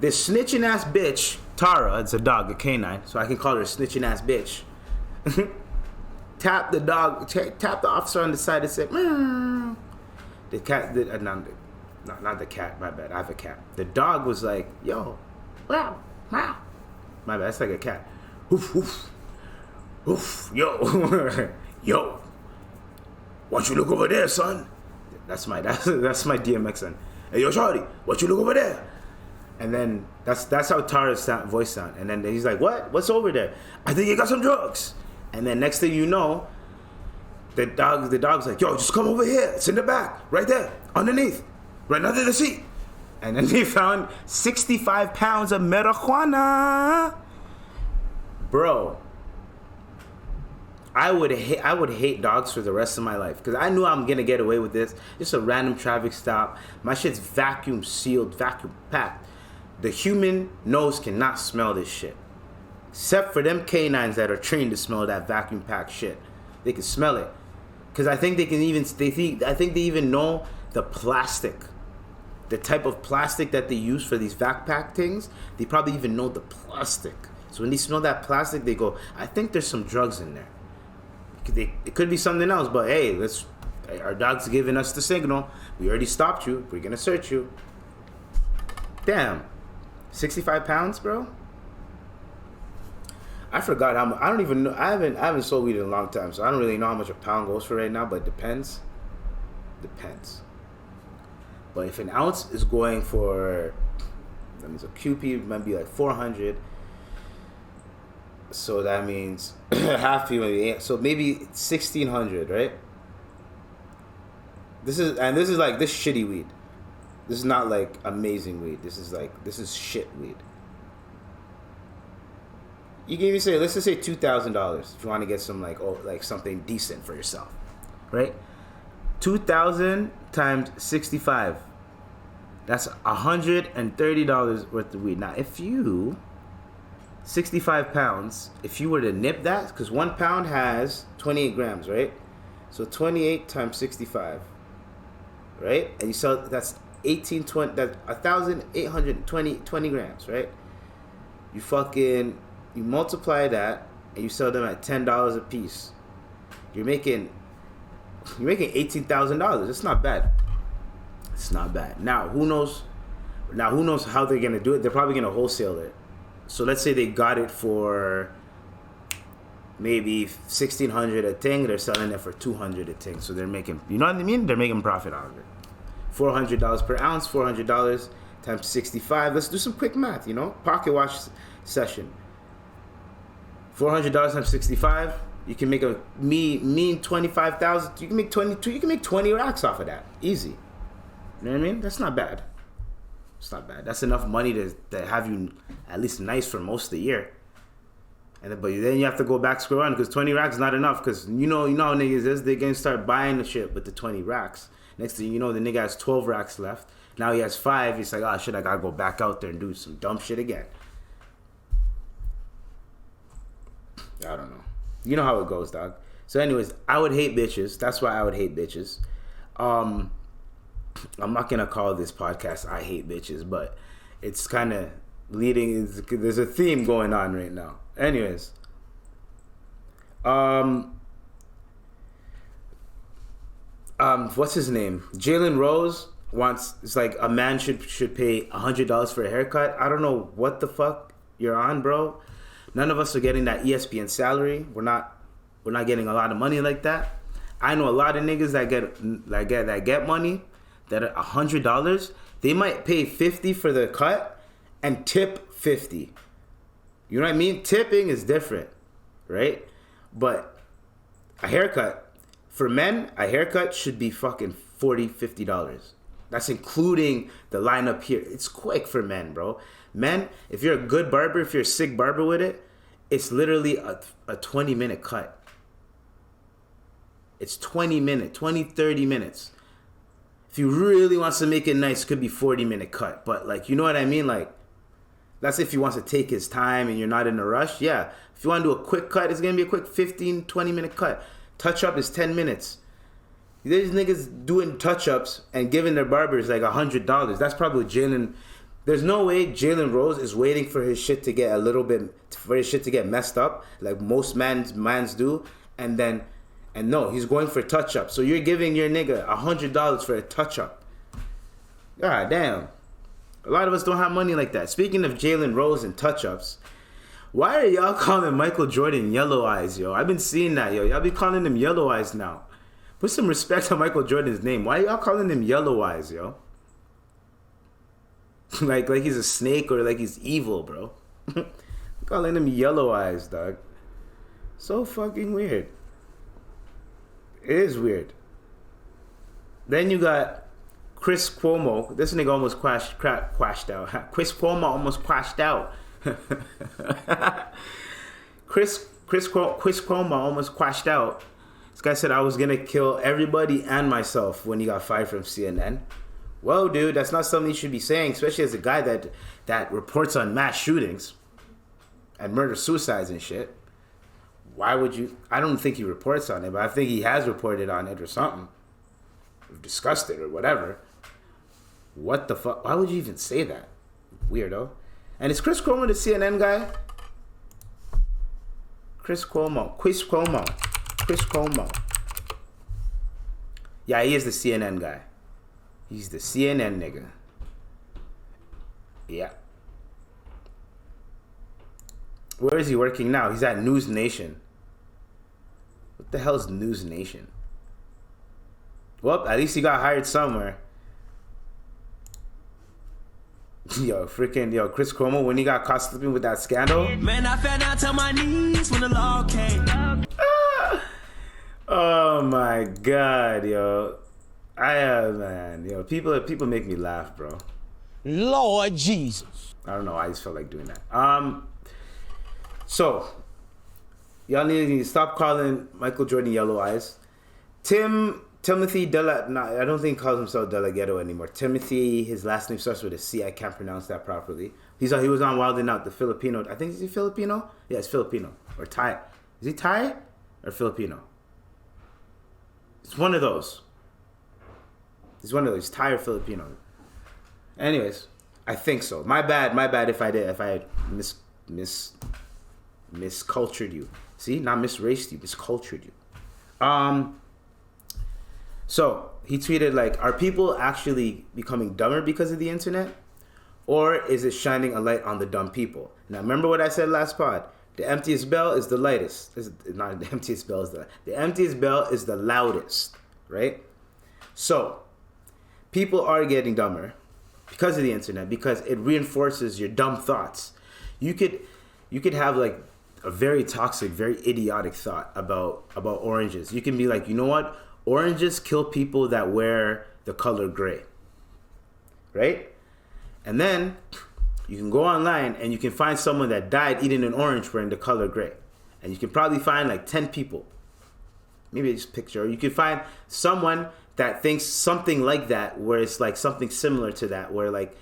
This snitching ass bitch, Tara, it's a dog, a canine, so I can call her a snitching ass bitch. Tapped the officer on the side and said, meow. The cat, not the cat, my bad, I have a cat. The dog was like, yo, wow, wow. My bad, that's like a cat. Oof, oof. Oof, yo, yo, why don't you look over there, son? That's my DMX son. Hey, yo, shorty, what you look over there? And then that's how Tara's voice sound. And then he's like, what? What's over there? I think you got some drugs. And then next thing you know, the dog's like, yo, just come over here. It's in the back. Right there. Underneath. Right under the seat. And then they found 65 pounds of marijuana. Bro. I would hate dogs for the rest of my life. Because I knew I'm going to get away with this. Just a random traffic stop. My shit's vacuum sealed, vacuum packed. The human nose cannot smell this shit. Except for them canines that are trained to smell that vacuum packed shit. They can smell it. Because I think they even know the plastic. The type of plastic that they use for these vac pack things. They probably even know the plastic. So when they smell that plastic, they go, I think there's some drugs in there. It could be something else, but hey, our dog's giving us the signal. We already stopped you. We're going to search you. Damn. 65 pounds, bro? I forgot how much. I don't even know. I haven't sold weed in a long time, so I don't really know how much a pound goes for right now, but it depends. But if an ounce is going for, that means a QP might be like 400. So that means half you maybe 8. So maybe 1,600, right? This is like this shitty weed. This is not like amazing weed. This is shit weed. You can even say, let's just say $2,000 if you want to get some like something decent for yourself, right? 2,000 times 65. That's $130 worth of weed. Now, if you 65 pounds, if you were to nip that, because 1 pound has 28 grams, right? So 28 times 65, right? And you sell, that's 1,820 grams, right? You multiply that and you sell them at $10 a piece. You're making $18,000. It's not bad. It's not bad. Now who knows how they're gonna do it? They're probably gonna wholesale it. So let's say they got it for maybe $1,600 a thing. They're selling it for $200 a thing. So they're making, you know what I mean? They're making profit out of it. $400 per ounce. $400 times 65. Let's do some quick math. Pocket watch session. $400 times 65. You can make a mean 25,000. You can make 22. You can make 20 racks off of that. Easy. You know what I mean? That's not bad. It's not bad. That's enough money to have you at least nice for most of the year. But then you have to go back square one because 20 racks is not enough. Because you know how niggas is. They're gonna start buying the shit with the 20 racks. Next thing you know, the nigga has 12 racks left. Now he has 5. He's like, oh shit, I gotta go back out there and do some dumb shit again. I don't know. You know how it goes, dog. So anyways, I would hate bitches. That's why I would hate bitches. I'm not gonna call this podcast I Hate Bitches, but it's kind of leading. There's a theme going on right now. Anyways, what's his name? Jalen Rose wants. It's like a man should pay $100 for a haircut. I don't know what the fuck you're on, bro. None of us are getting that ESPN salary. We're not getting a lot of money like that. I know a lot of niggas that get money. That are $100, they might pay $50 for the cut and tip $50. You know what I mean? Tipping is different, right? But a haircut, for men, a haircut should be fucking $40, $50. That's including the lineup here. It's quick for men, bro. Men, if you're a good barber, if you're a sick barber with it, it's literally a 20-minute cut. It's 20, 30 minutes. If you really wants to make it nice, it could be 40-minute cut. But you know what I mean? That's if he wants to take his time and you're not in a rush. Yeah. If you want to do a quick cut, it's going to be a quick 15, 20-minute cut. Touch-up is 10 minutes. There's niggas doing touch-ups and giving their barbers $100. That's probably Jalen. There's no way Jalen Rose is waiting for his shit to get messed up like most mans do. And no, he's going for touch-up. So you're giving your nigga $100 for a touch-up. God damn. A lot of us don't have money like that. Speaking of Jalen Rose and touch-ups, why are y'all calling Michael Jordan Yellow Eyes, yo? I've been seeing that, yo. Y'all be calling him Yellow Eyes now. Put some respect on Michael Jordan's name. Why are y'all calling him Yellow Eyes, yo? like he's a snake or like he's evil, bro. Calling him Yellow Eyes, dog. So fucking weird. It is weird. Then you got Chris Cuomo. This nigga almost quashed out. Chris Cuomo almost quashed out. Chris Cuomo almost quashed out. This guy said I was gonna kill everybody and myself when he got fired from CNN. Whoa, dude, that's not something you should be saying, especially as a guy that reports on mass shootings and murder-suicides and shit. Why would you? I don't think he reports on it, but I think he has reported on it or something. Or discussed it or whatever. What the fuck? Why would you even say that? Weirdo. And is Chris Cuomo the CNN guy? Chris Cuomo. Yeah, he is the CNN guy. He's the CNN nigga. Yeah. Where is he working now? He's at News Nation. What the hell is News Nation? Well, at least he got hired somewhere. Yo, Chris Cuomo, when he got caught sleeping with that scandal. Man, I fell down to my knees when the law came. Oh my God, yo. Man, people make me laugh, bro. Lord Jesus. I don't know, I just felt like doing that. So, y'all need to stop calling Michael Jordan Yellow Eyes. Timothy I don't think he calls himself Delgado anymore. Timothy, his last name starts with a C. I can't pronounce that properly. He was on Wild 'N Out, the Filipino. I think, is he Filipino? Yeah, it's Filipino. Or Thai. Is he Thai or Filipino? It's one of those. Thai or Filipino. Anyways, I think so. My bad if I had miscultured you. See, not misraced you, miscultured you. So he tweeted like, are people actually becoming dumber because of the internet? Or is it shining a light on the dumb people? Now remember what I said last pod. The emptiest bell is the lightest. Not the emptiest bell is the emptiest bell is the loudest, right? So people are getting dumber because of the internet, because it reinforces your dumb thoughts. You could have like a very toxic, very idiotic thought about oranges. You can be like, you know what? Oranges kill people that wear the color gray, right? And then you can go online and you can find someone that died eating an orange wearing the color gray. And you can probably find like 10 people. Maybe just picture. Or you can find someone that thinks something like that, where it's like something similar to that, where like,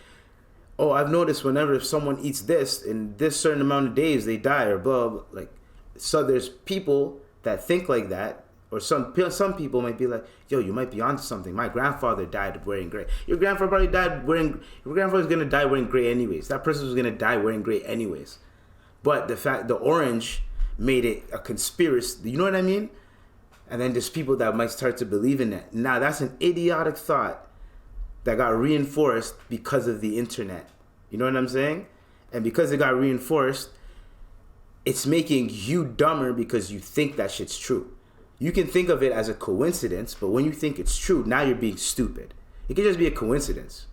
oh, I've noticed whenever if someone eats this in this certain amount of days, they die or blah, blah. Like, so there's people that think like that. Or some people might be like, yo, you might be onto something. My grandfather died wearing gray. Your grandfather's gonna die wearing gray anyways. That person was gonna die wearing gray anyways. But the orange made it a conspiracy. You know what I mean? And then there's people that might start to believe in that. Now that's an idiotic thought that got reinforced because of the internet. You know what I'm saying? And because it got reinforced, it's making you dumber because you think that shit's true. You can think of it as a coincidence, but when you think it's true, now you're being stupid. It could just be a coincidence.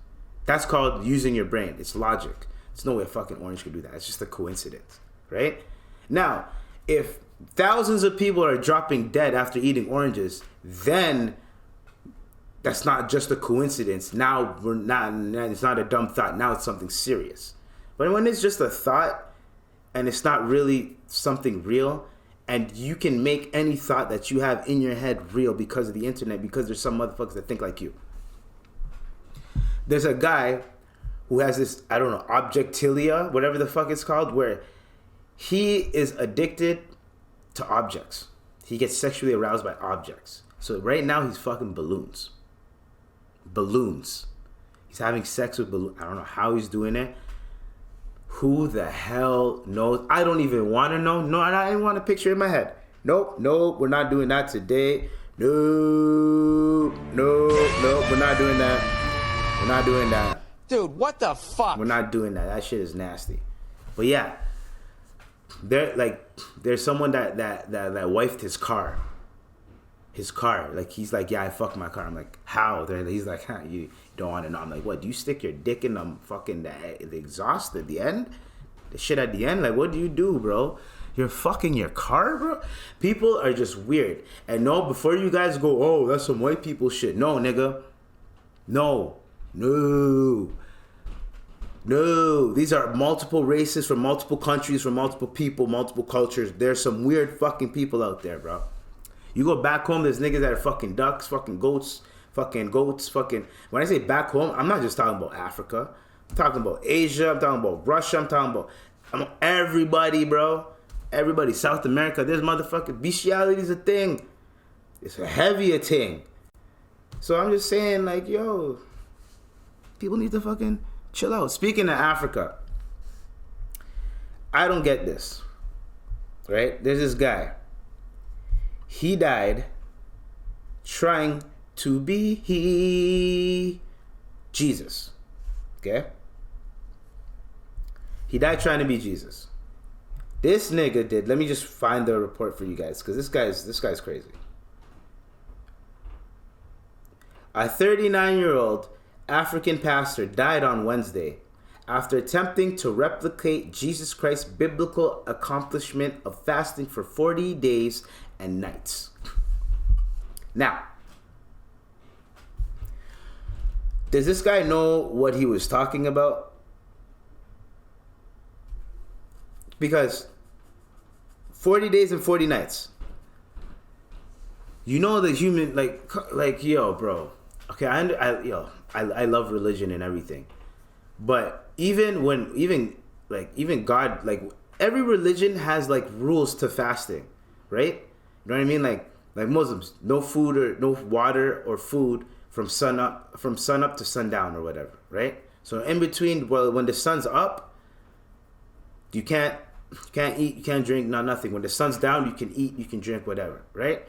That's called using your brain. It's logic. There's no way a fucking orange could do that. It's just a coincidence, right? Now, if thousands of people are dropping dead after eating oranges, then that's not just a coincidence. Now it's not a dumb thought. Now it's something serious. But when it's just a thought and it's not really something real, and you can make any thought that you have in your head real because of the internet, because there's some motherfuckers that think like you. There's a guy who has this, I don't know, objectilia, whatever the fuck it's called, where he is addicted to objects. He gets sexually aroused by objects. So right now he's fucking balloons. Balloons. He's having sex with balloons. I don't know how he's doing it. Who the hell knows? I don't even want to know. No, I didn't want to picture it in my head. Nope, we're not doing that today. No, we're not doing that. We're not doing that. Dude, what the fuck? We're not doing that. That shit is nasty. But yeah, there's someone that wifed his car. his car. Like, he's like, yeah, I fucked my car. I'm like, how? He's like, huh, you don't want to know. I'm like, what? Do you stick your dick in the fucking the exhaust at the end? The shit at the end? Like, what do you do, bro? You're fucking your car, bro? People are just weird. And no, before you guys go, oh, that's some white people shit. No, nigga. No. These are multiple races from multiple countries, from multiple people, multiple cultures. There's some weird fucking people out there, bro. You go back home, there's niggas that are fucking ducks, fucking goats. When I say back home, I'm not just talking about Africa. I'm talking about Asia. I'm talking about Russia. I'm talking about everybody, bro. Everybody. South America. There's motherfucking bestiality is a thing. It's a heavy a thing. So I'm just saying, like, yo, people need to fucking chill out. Speaking of Africa, I don't get this. Right? There's this guy. He died trying to be Jesus. Okay? He died trying to be Jesus. This nigga did. Let me just find the report for you guys, because this guy's crazy. A 39-year-old African pastor died on Wednesday after attempting to replicate Jesus Christ's biblical accomplishment of fasting for 40 days and nights. Now, does this guy know what he was talking about? Because 40 days and 40 nights. You know the human, like yo, bro. Okay, I love religion and everything, but even God, like every religion has like rules to fasting, right? You know what I mean? Like Muslims, no food or no water or food from sun up to sundown or whatever, right? So in between, well, when the sun's up, you can't eat, you can't drink, nothing. When the sun's down, you can eat, you can drink, whatever, right?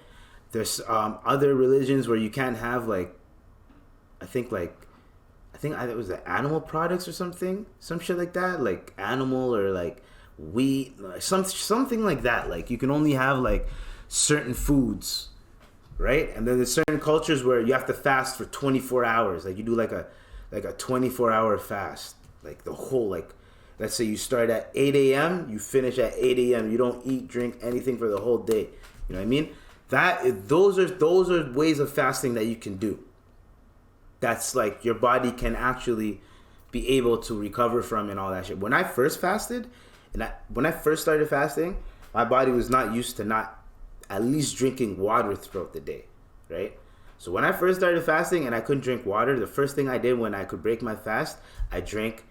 There's other religions where you can't have I think it was the animal products or something, some shit like that, like animal or like wheat, something like that. Like you can only have like certain foods, right? And then there's certain cultures where you have to fast for 24 hours. Like you do like a 24-hour fast, like the whole, like let's say you start at 8 a.m., you finish at 8 a.m. You don't eat, drink anything for the whole day. You know what I mean? Those are ways of fasting that you can do. That's like your body can actually be able to recover from and all that shit. When I first fasted, when I first started fasting, my body was not used to not at least drinking water throughout the day, right? So when I first started fasting and I couldn't drink water, the first thing I did when I could break my fast, I drank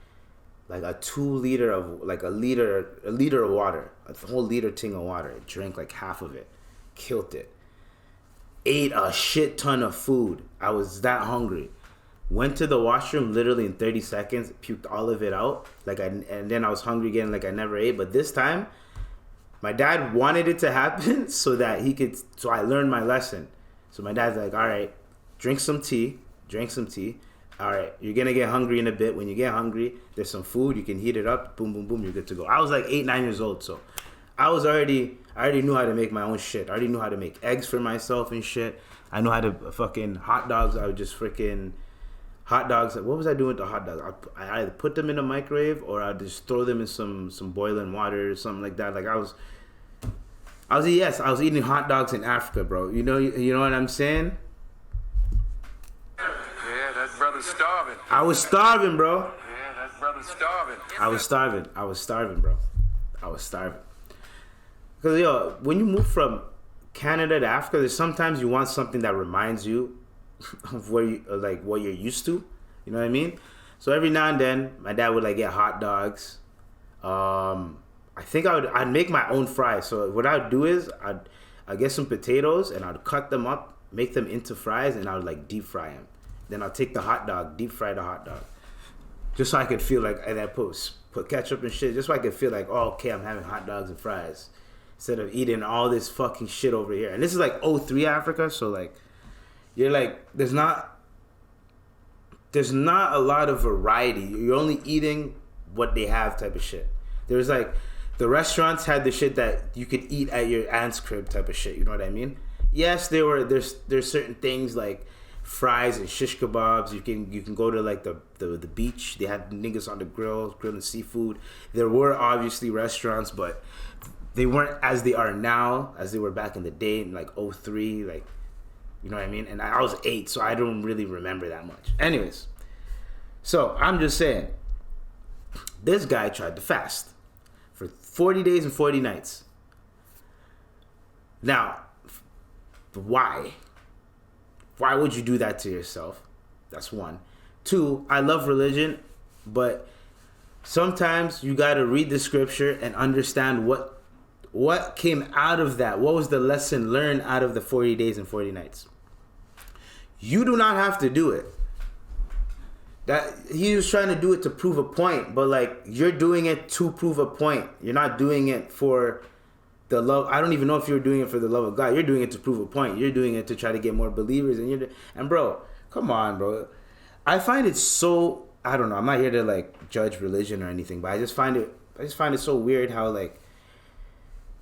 like a liter of water, a whole liter thing of water. I drank like half of it, killed it. Ate a shit ton of food. I was that hungry. Went to the washroom literally in 30 seconds, puked all of it out. And then I was hungry again, like I never ate. But this time, my dad wanted it to happen so I learned my lesson. So my dad's like, all right, drink some tea. All right, you're going to get hungry in a bit. When you get hungry, there's some food. You can heat it up. Boom, boom, boom. You're good to go. I was like 8, 9 years old. So I already knew how to make my own shit. I already knew how to make eggs for myself and shit. I know how to fucking hot dogs. I would just freaking hot dogs. What was I doing with the hot dogs? I either put them in the microwave or I'd just throw them in some boiling water or something like that. Like I was eating hot dogs in Africa, bro. You know what I'm saying? Yeah, that brother's starving. I was starving, bro. Yeah, that brother's starving. I was starving, bro. Because, yo, when you move from Canada to Africa, there's sometimes you want something that reminds you of what you're used to. You know what I mean? So every now and then, my dad would, like, get hot dogs. I think I'd make my own fries. So what I'd do is I'd get some potatoes and I'd cut them up, make them into fries, and I would, like, deep fry them. Then I'll take the hot dog, deep fry the hot dog. Just so I could feel like, and I put ketchup and shit, just so I could feel like, oh, okay, I'm having hot dogs and fries. Instead of eating all this fucking shit over here. And this is like 03 Africa, so like, you're like, there's not a lot of variety. You're only eating what they have type of shit. There's like, the restaurants had the shit that you could eat at your aunt's crib type of shit, you know what I mean? yes, there's certain things like fries and shish kebabs. You can go to like the beach. They had niggas on the grill grilling seafood. There were obviously restaurants, but they weren't as they are now, as they were back in the day in like 03, like, you know what I mean? And I was 8, so I don't really remember that much. Anyways, so I'm just saying, this guy tried to fast for 40 days and 40 nights. Now, why? Why would you do that to yourself? That's one. 2, I love religion, but sometimes you got to read the scripture and understand what came out of that. What was the lesson learned out of the 40 days and 40 nights? You do not have to do it. That he was trying to do it to prove a point, but like, you're doing it to prove a point. You're not doing it for the love. I don't even know if you're doing it for the love of God. You're doing it to prove a point. You're doing it to try to get more believers, and bro, come on, bro. I find it so, I don't know. I'm not here to like judge religion or anything, but I just find it so weird how like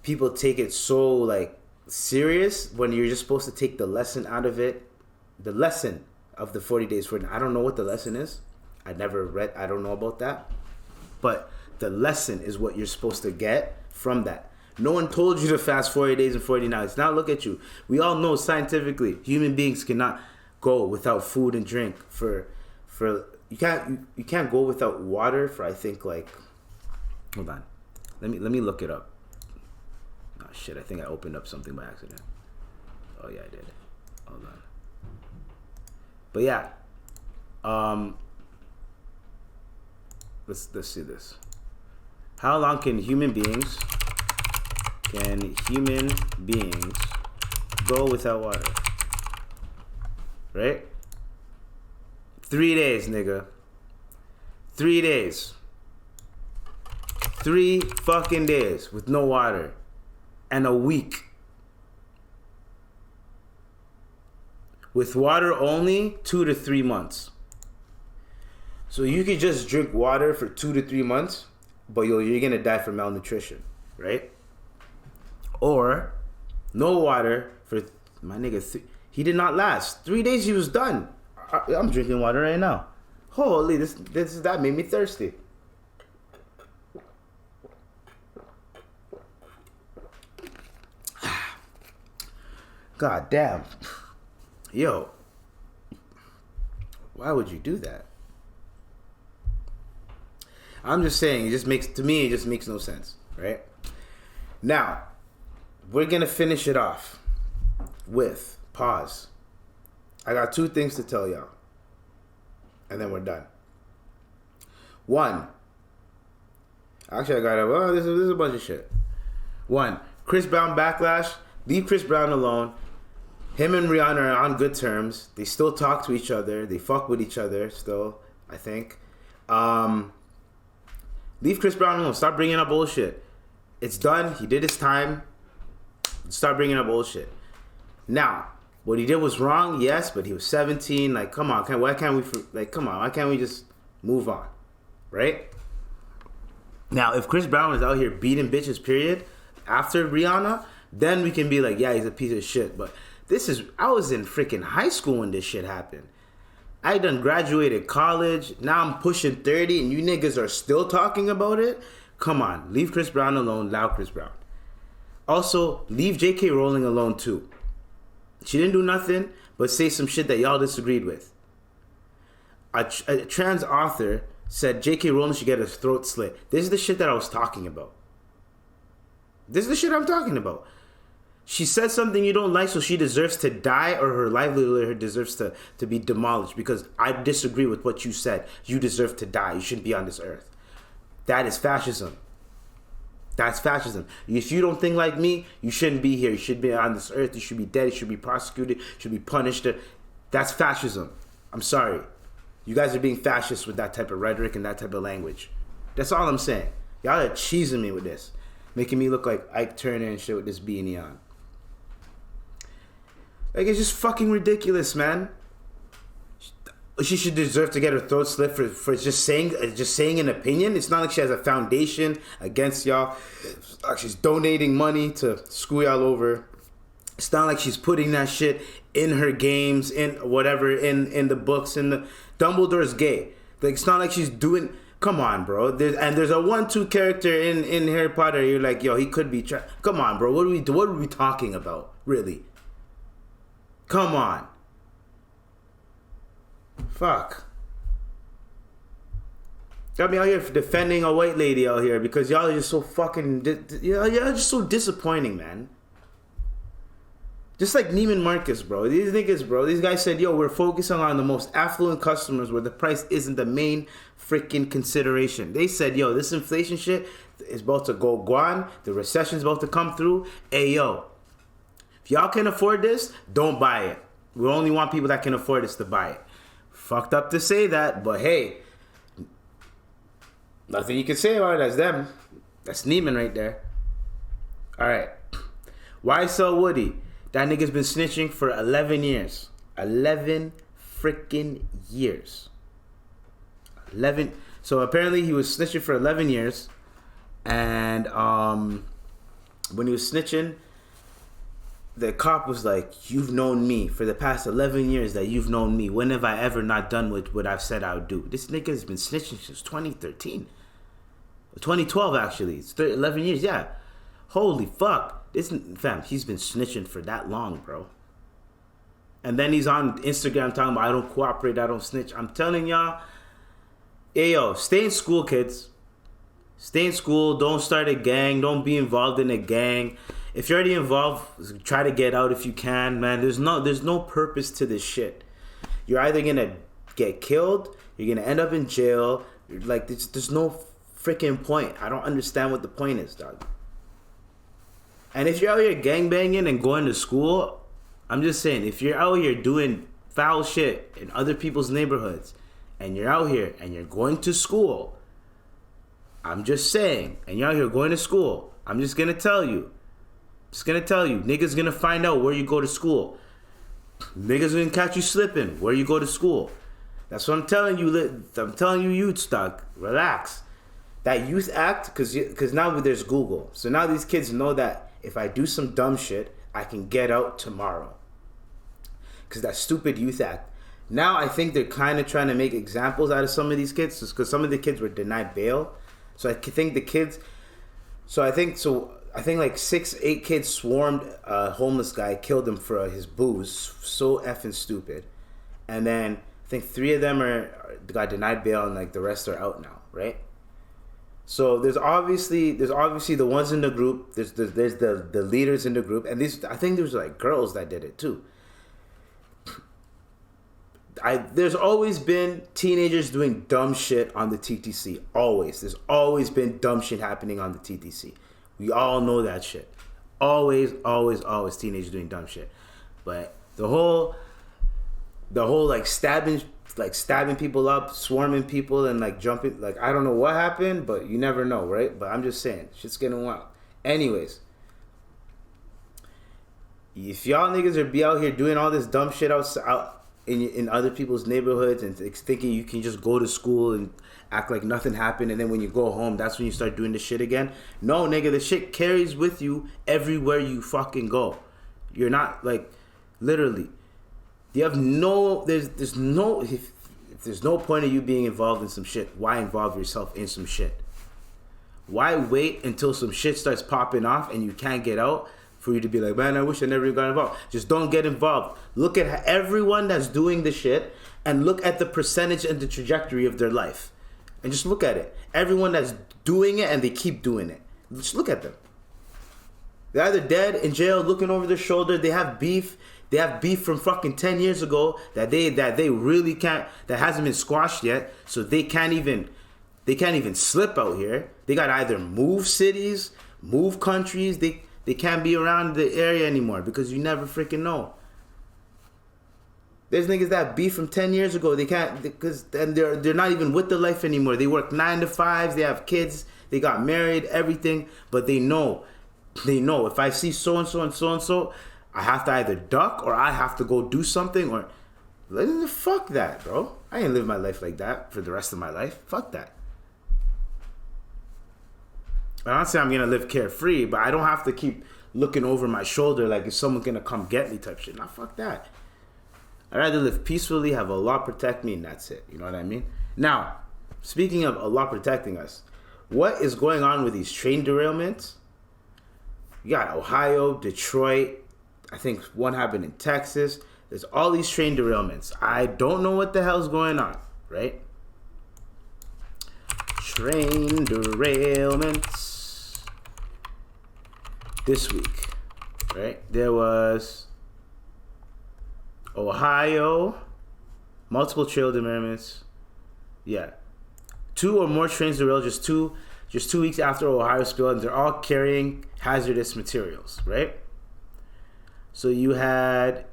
people take it so like serious when you're just supposed to take the lesson out of it. The lesson of the 40 days. I don't know what the lesson is. I never read. I don't know about that. But the lesson is what you're supposed to get from that. No one told you to fast 40 days and 40 nights. Now look at you. We all know scientifically human beings cannot go without food and drink for you can't go without water for, I think, like, hold on. Let me look it up. Oh shit, I think I opened up something by accident. Oh yeah, I did. Hold on. But yeah, let's see this. How long can human beings go without water? Right? 3 days, nigga. 3 days. 3 fucking days with no water, and a week with water only, 2 to 3 months. So you could just drink water for 2 to 3 months, but you're gonna die from malnutrition, right? Or no water for my nigga. He did not last 3 days. He was done. I'm drinking water right now. Holy, that made me thirsty. God damn. Yo, why would you do that? I'm just saying, it just makes no sense, right? Now, we're gonna finish it off with pause. I got 2 things to tell y'all, and then we're done. 1, actually, this is a bunch of shit. 1, Chris Brown backlash. Leave Chris Brown alone. Him and Rihanna are on good terms. They still talk to each other. They fuck with each other still, I think. Leave Chris Brown alone. Stop bringing up bullshit. It's done. He did his time. Stop bringing up bullshit. Now, what he did was wrong, yes, but he was 17. Like, come on. Why can't we just move on? Right? Now, if Chris Brown was out here beating bitches, period, after Rihanna, then we can be like, yeah, he's a piece of shit. But I was in freaking high school when this shit happened. I done graduated college. Now I'm pushing 30 and you niggas are still talking about it? Come on. Leave Chris Brown alone. Allow Chris Brown. Also, leave J.K. Rowling alone too. She didn't do nothing but say some shit that y'all disagreed with. A trans author said J.K. Rowling should get her throat slit. This is the shit that I was talking about. This is the shit I'm talking about. She said something you don't like, so she deserves to die, or her livelihood deserves to be demolished because I disagree with what you said. You deserve to die. You shouldn't be on this earth. That is fascism. That's fascism. If you don't think like me, you shouldn't be here. You should be on this earth. You should be dead. You should be prosecuted. You should be punished. That's fascism. I'm sorry. You guys are being fascist with that type of rhetoric and that type of language. That's all I'm saying. Y'all are cheesing me with this. Making me look like Ike Turner and shit with this beanie on. Like, it's just fucking ridiculous, man. She should deserve to get her throat slit for just saying an opinion. It's not like she has a foundation against y'all. She's donating money to screw y'all over. It's not like she's putting that shit in her games, in whatever, in the books, in the Dumbledore's gay. Like, it's not like she's doing. Come on, bro. There's a 1-2 character in Harry Potter. You're like, yo, he could be. Come on, bro. What are we talking about? Really? Come on. Fuck. Got me out here defending a white lady out here because y'all are just so fucking. Y'all are just so disappointing, man. Just like Neiman Marcus, bro. These niggas, bro. These guys said, yo, we're focusing on the most affluent customers where the price isn't the main freaking consideration. They said, yo, this inflation shit is about to go gone. The recession's about to come through. Hey, yo, if y'all can afford this, don't buy it. We only want people that can afford this to buy it. Fucked up to say that, but hey, nothing you can say about it. That's them. That's Neiman right there. All right. Why sell Woody? That nigga's been snitching for 11 years. 11 freaking years. 11. So apparently he was snitching for 11 years. And when he was snitching, the cop was like, you've known me for the past 11 years that you've known me. When have I ever not done what I've said I would do? This nigga's been snitching since 2013. 2012, actually. It's 11 years, yeah. Holy fuck. Fam, he's been snitching for that long, bro. And then he's on Instagram talking about, I don't cooperate, I don't snitch. I'm telling y'all, hey, yo, stay in school, kids. Stay in school. Don't start a gang. Don't be involved in a gang. If you're already involved, try to get out if you can, man. There's no purpose to this shit. You're either going to get killed, you're going to end up in jail. Like, there's no freaking point. I don't understand what the point is, dog. And if you're out here gangbanging and going to school, I'm just saying, if you're out here doing foul shit in other people's neighborhoods, and you're out here and you're going to school, I'm just saying, and you're out here going to school, I'm just going to tell you, niggas going to find out where you go to school. Niggas going to catch you slipping where you go to school. That's what I'm telling you. I'm telling you, youth stock, relax. That youth act, because now there's Google. So now these kids know that if I do some dumb shit, I can get out tomorrow. Because that stupid youth act. Now I think they're kind of trying to make examples out of some of these kids, because some of the kids were denied bail. So I think the kids. I think like 6-8 kids swarmed a homeless guy, killed him for his booze. So effing stupid. And then I think 3 of them got denied bail, and like the rest are out now, right? So there's obviously the ones in the group. There's the leaders in the group, and I think there's like girls that did it too. There's always been teenagers doing dumb shit on the TTC. Always. There's always been dumb shit happening on the TTC. We all know that shit. Always teenagers doing dumb shit. But the whole like stabbing people up, swarming people, and like jumping, like I don't know what happened, but you never know, right? But I'm just saying, shit's getting wild. Anyways, if y'all niggas are be out here doing all this dumb shit out in other people's neighborhoods and thinking you can just go to school and act like nothing happened, and then when you go home, that's when you start doing this shit again. No, nigga, the shit carries with you everywhere you fucking go. You're not like literally. You have no, there's no, if there's no point of you being involved in some shit, why involve yourself in some shit? Why wait until some shit starts popping off and you can't get out for you to be like, man, I wish I never got involved. Just don't get involved. Look at everyone that's doing the shit and look at the percentage and the trajectory of their life. And just look at it. Everyone that's doing it and they keep doing it. Just look at them. They're either dead, in jail, looking over their shoulder. They have beef. They have beef from fucking 10 years ago that they really can't, that hasn't been squashed yet. So they can't even slip out here. They got to either move cities, move countries. They can't be around the area anymore because you never freaking know. There's niggas that beef from 10 years ago. They can't, because and they're not even with the life anymore. They work 9 to 5s. They have kids. They got married, everything. But they know if I see so-and-so and so-and-so, I have to either duck or I have to go do something or fuck that, bro. I ain't live my life like that for the rest of my life. Fuck that. I'm not saying I'm gonna live carefree, but I don't have to keep looking over my shoulder like is someone gonna come get me type shit. Nah, fuck that. I'd rather live peacefully, have Allah protect me, and that's it. You know what I mean? Now, speaking of Allah protecting us, what is going on with these train derailments? You got Ohio, Detroit, I think one happened in Texas. There's all these train derailments. I don't know what the hell's going on, right? Train derailments this week, right? There was Ohio, multiple train derailments. Yeah. 2 or more trains derailed just two weeks after Ohio spill, and they're all carrying hazardous materials, right? So you had,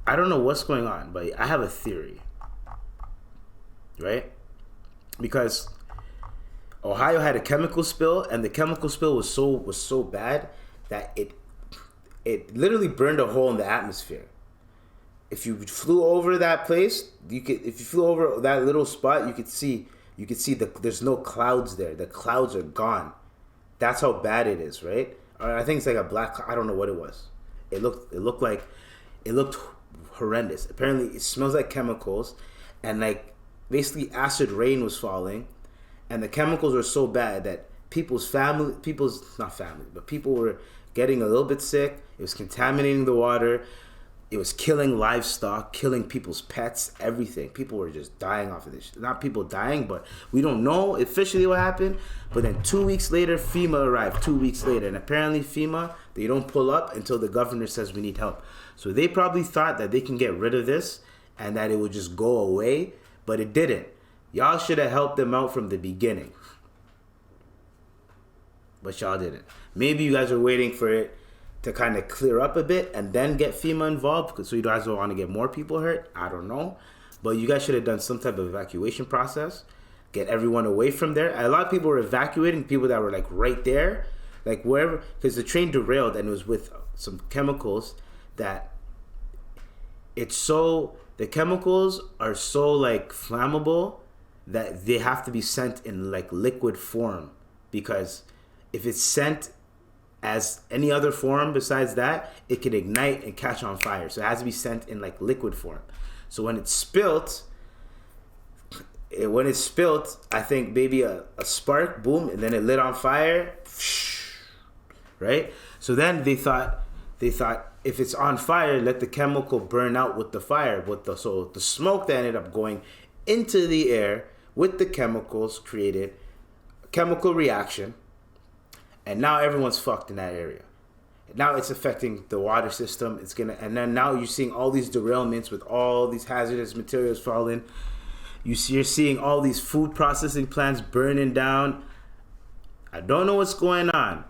I don't know what's going on, but I have a theory, right? Because Ohio had a chemical spill, and the chemical spill was so bad that it literally burned a hole in the atmosphere. If you flew over that place, if you flew over that little spot, you could see there's no clouds there. The clouds are gone. That's how bad it is, right? I think it's like a black. I don't know what it was. It looked horrendous. Apparently, it smells like chemicals, and like basically acid rain was falling, and the chemicals were so bad that people were getting a little bit sick. It was contaminating the water. It was killing livestock, killing people's pets, everything. People were just dying off of this. Not people dying, but we don't know officially what happened. But then 2 weeks later, FEMA arrived 2 weeks later. And apparently FEMA, they don't pull up until the governor says we need help. So they probably thought that they can get rid of this and that it would just go away. But it didn't. Y'all should have helped them out from the beginning. But y'all didn't. Maybe you guys are waiting for it to kind of clear up a bit and then get FEMA involved, so you guys don't want to get more people hurt. I don't know. But you guys should have done some type of evacuation process. Get everyone away from there. A lot of people were evacuating, people that were like right there, like wherever, because the train derailed and it was with some chemicals that the chemicals are so like flammable that they have to be sent in like liquid form, because if it's sent as any other form besides that, it can ignite and catch on fire. So it has to be sent in like liquid form. So when it's spilt, I think maybe a spark, boom, and then it lit on fire, right? So then they thought if it's on fire, let the chemical burn out with the fire. So the smoke that ended up going into the air with the chemicals created a chemical reaction. And now everyone's fucked in that area. Now it's affecting the water system. And then now you're seeing all these derailments with all these hazardous materials falling. You're seeing all these food processing plants burning down. I don't know what's going on.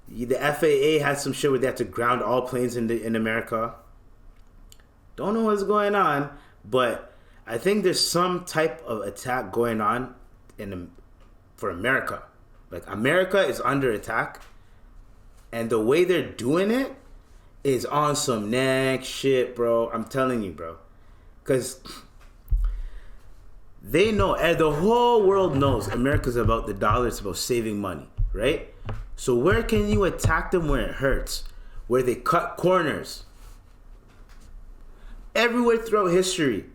The FAA had some shit where they had to ground all planes in America. Don't know what's going on, but I think there's some type of attack going on for America. Like, America is under attack, and the way they're doing it is on some next shit, bro. I'm telling you, bro. Because they know, and the whole world knows America's about the dollar. It's about saving money, right? So where can you attack them where it hurts? Where they cut corners. Everywhere throughout history.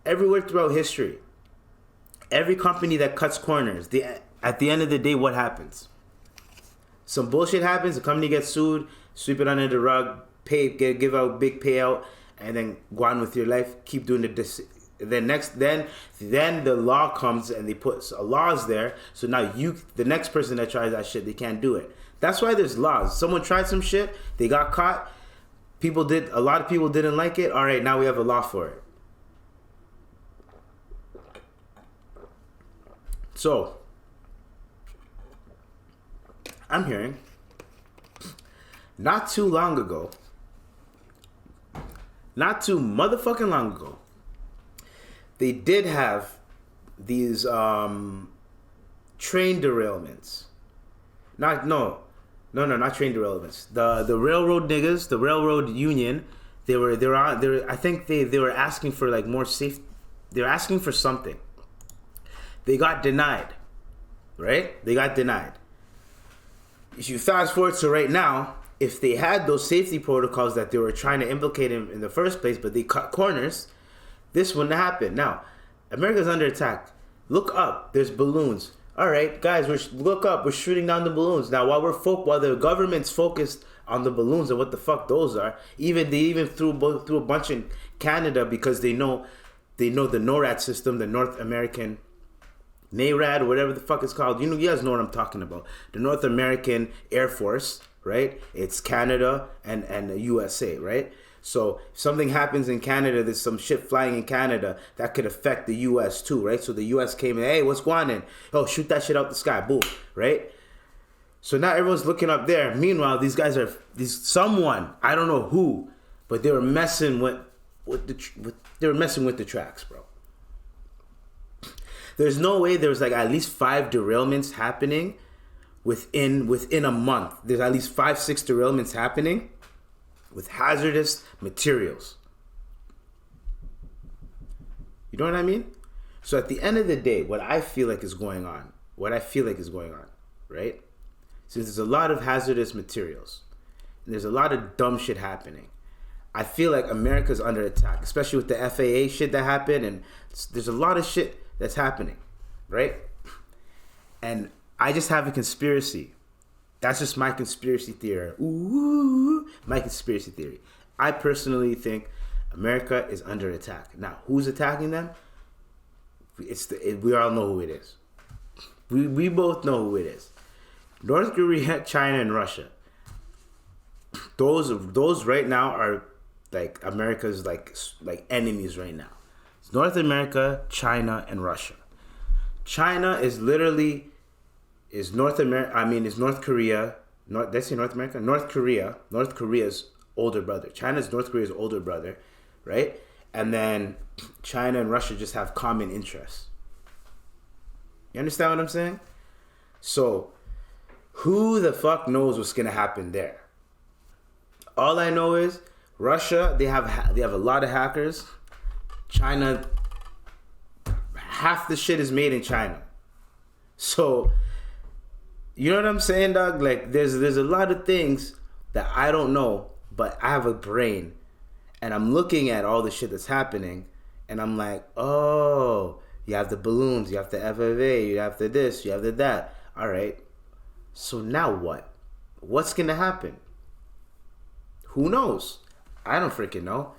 Every company that cuts corners, at the end of the day, what happens? Some bullshit happens, the company gets sued, sweep it under the rug, give out big payout, and then go on with your life, keep doing this. Then the law comes and they put laws there, so now the next person that tries that shit, they can't do it. That's why there's laws. Someone tried some shit, they got caught, a lot of people didn't like it, all right, now we have a law for it. So, I'm hearing, not too motherfucking long ago, they did have these train derailments. Not train derailments. The railroad niggas, the railroad union, they were asking for like more safe. They were asking for something. They got denied, right? you fast forward to right now, if they had those safety protocols that they were trying to implicate him in the first place, but they cut corners, this wouldn't happen. Now, America's under attack. Look up. There's balloons. All right, guys, look up. We're shooting down the balloons. Now, while the government's focused on the balloons and what the fuck those are, they even threw a bunch in Canada because they know the NORAD system, the North American NARAD, whatever the fuck it's called. You guys know what I'm talking about. The North American Air Force, right? It's Canada and the USA, right? So if something happens in Canada, there's some shit flying in Canada that could affect the US too, right? So the US came in, hey, what's going on? Oh, shoot that shit out the sky, boom, right? So now everyone's looking up there. Meanwhile, someone, I don't know who, but they were messing with the tracks, bro. There's no way there was like at least 5 derailments happening within a month. There's at least 5-6 derailments happening with hazardous materials. You know what I mean? So at the end of the day, what I feel like is going on, right? Since there's a lot of hazardous materials, and there's a lot of dumb shit happening, I feel like America's under attack, especially with the FAA shit that happened, and there's a lot of shit that's happening, right? And I just have a conspiracy. That's just my conspiracy theory. Ooh, my conspiracy theory. I personally think America is under attack. Now, who's attacking them? We all know who it is. We both know who it is. North Korea, China, and Russia. Those right now are like America's like enemies right now. It's North America, China, and Russia. China is North Korea. Did I say North America? North Korea's older brother. China's North Korea's older brother, right? And then China and Russia just have common interests. You understand what I'm saying? So, who the fuck knows what's gonna happen there? All I know is Russia, they have a lot of hackers. China, half the shit is made in China. So, you know what I'm saying, dog? Like, there's a lot of things that I don't know, but I have a brain, and I'm looking at all the shit that's happening, and I'm like, oh, you have the balloons, you have the FFA, you have the this, you have the that. All right. So now what? What's gonna happen? Who knows? I don't freaking know.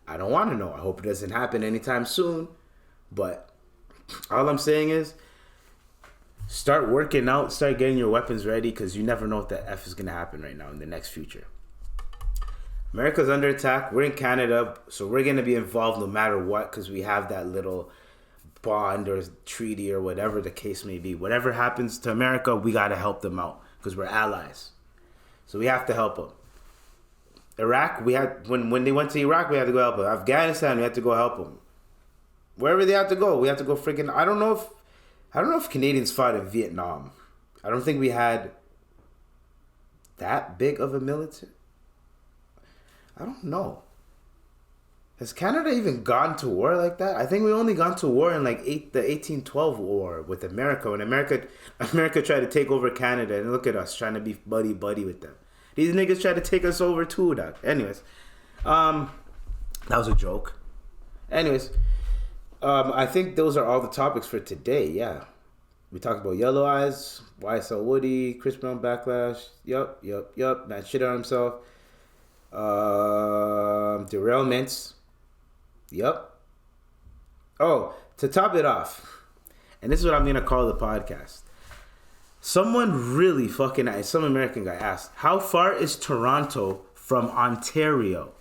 I don't want to know. I hope it doesn't happen anytime soon. But all I'm saying is, start working out, start getting your weapons ready, because you never know what the F is going to happen right now in the next future. America's under attack. We're in Canada, so we're going to be involved no matter what, because we have that little bond or treaty or whatever the case may be. Whatever happens to America, we got to help them out, because we're allies. So we have to help them. Iraq, we had when they went to Iraq, we had to go help them. Afghanistan, we had to go help them. Wherever they have to go, we have to go freaking. I don't know if Canadians fought in Vietnam. I don't think we had that big of a military. I don't know. Has Canada even gone to war like that? I think we only gone to war in like the 1812 war with America. When America tried to take over Canada, and look at us trying to be buddy with them. These niggas tried to take us over too, dog. Anyways, that was a joke. Anyways, I think those are all the topics for today. Yeah, we talked about Yellow Eyes, YSL Woody, Chris Brown backlash. Yup. Man shit on himself. Derailments. Yup. Oh, to top it off, and this is what I'm gonna call the podcast. Someone really fucking nice, some American guy asked, how far is Toronto from Ontario?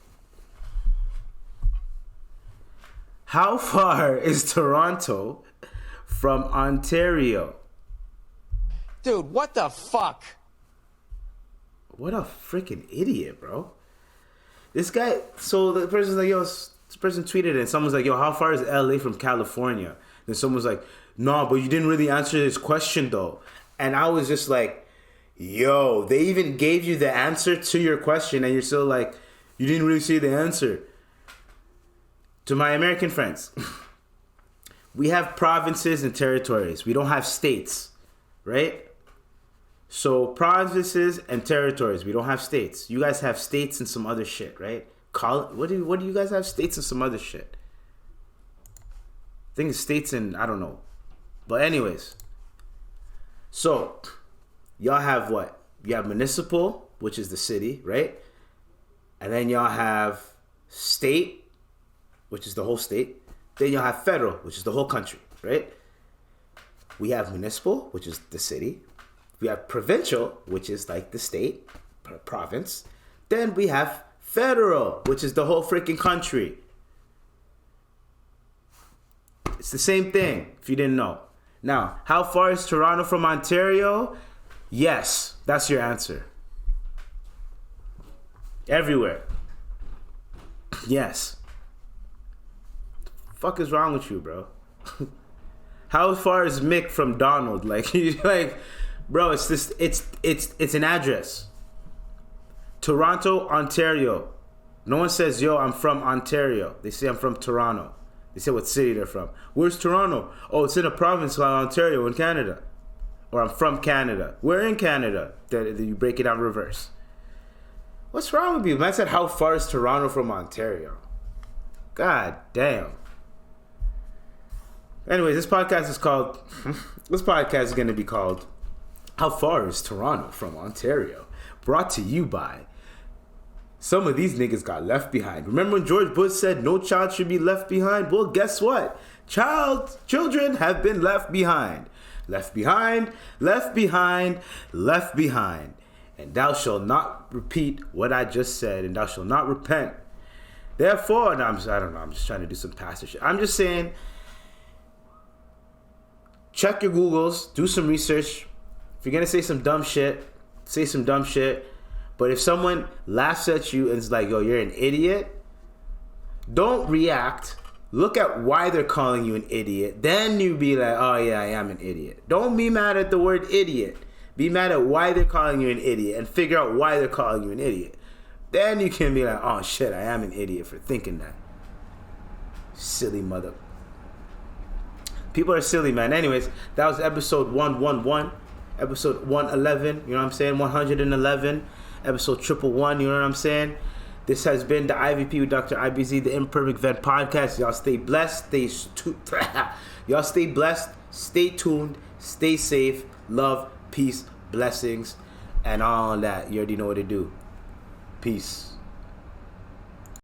How far is Toronto from Ontario? Dude, what the fuck? What a freaking idiot, bro. This guy, so the person's like, yo, this person tweeted it, and someone's like, yo, how far is LA from California? Then someone's like, no, but you didn't really answer this question, though. And I was just like, yo, they even gave you the answer to your question, and you're still like, you didn't really see the answer. To my American friends, we have provinces and territories. We don't have states, right? So provinces and territories. We don't have states. You guys have states and some other shit, right? What do you guys have? States and some other shit. I think it's states and I don't know. But anyways. So y'all have what? You have municipal, which is the city, right? And then y'all have state, which is the whole state. Then y'all have federal, which is the whole country, right? We have municipal, which is the city. We have provincial, which is like the state, province. Then we have federal, which is the whole freaking country. It's the same thing, if you didn't know. Now, how far is Toronto from Ontario? Yes, that's your answer. Everywhere. Yes. Fuck is wrong with you, bro? How far is Mick from Donald? Like, bro, it's this. It's an address. Toronto, Ontario. No one says, "Yo, I'm from Ontario." They say, "I'm from Toronto." They say what city they're from. Where's Toronto? Oh, it's in a province called Ontario in Canada. Or I'm from Canada. We're in Canada. Then you break it down reverse. What's wrong with you? Man said, "How far is Toronto from Ontario?" God damn. Anyways, this podcast is going to be called "How Far is Toronto from Ontario?" Brought to you by some of these niggas got left behind. Remember when George Bush said no child should be left behind? Well, guess what? Children have been left behind. Left behind, left behind, left behind. And thou shalt not repeat what I just said, and thou shalt not repent. Therefore, and I'm just trying to do some pastor shit. I'm just saying, check your Googles, do some research. If you're gonna say some dumb shit, say some dumb shit. But if someone laughs at you and is like, "Yo, you're an idiot," don't react. Look at why they're calling you an idiot. Then you be like, "Oh yeah, I am an idiot." Don't be mad at the word idiot. Be mad at why they're calling you an idiot and figure out why they're calling you an idiot. Then you can be like, "Oh shit, I am an idiot for thinking that." Silly mother. People are silly, man. Anyways, that was episode 111. Episode 111, you know what I'm saying? 111. Episode 111, you know what I'm saying? This has been the IVP with Dr. IBZ, the Imperfect Vet Podcast. Y'all stay blessed. Y'all stay blessed. Stay tuned. Stay safe. Love, peace, blessings, and all that. You already know what to do. Peace.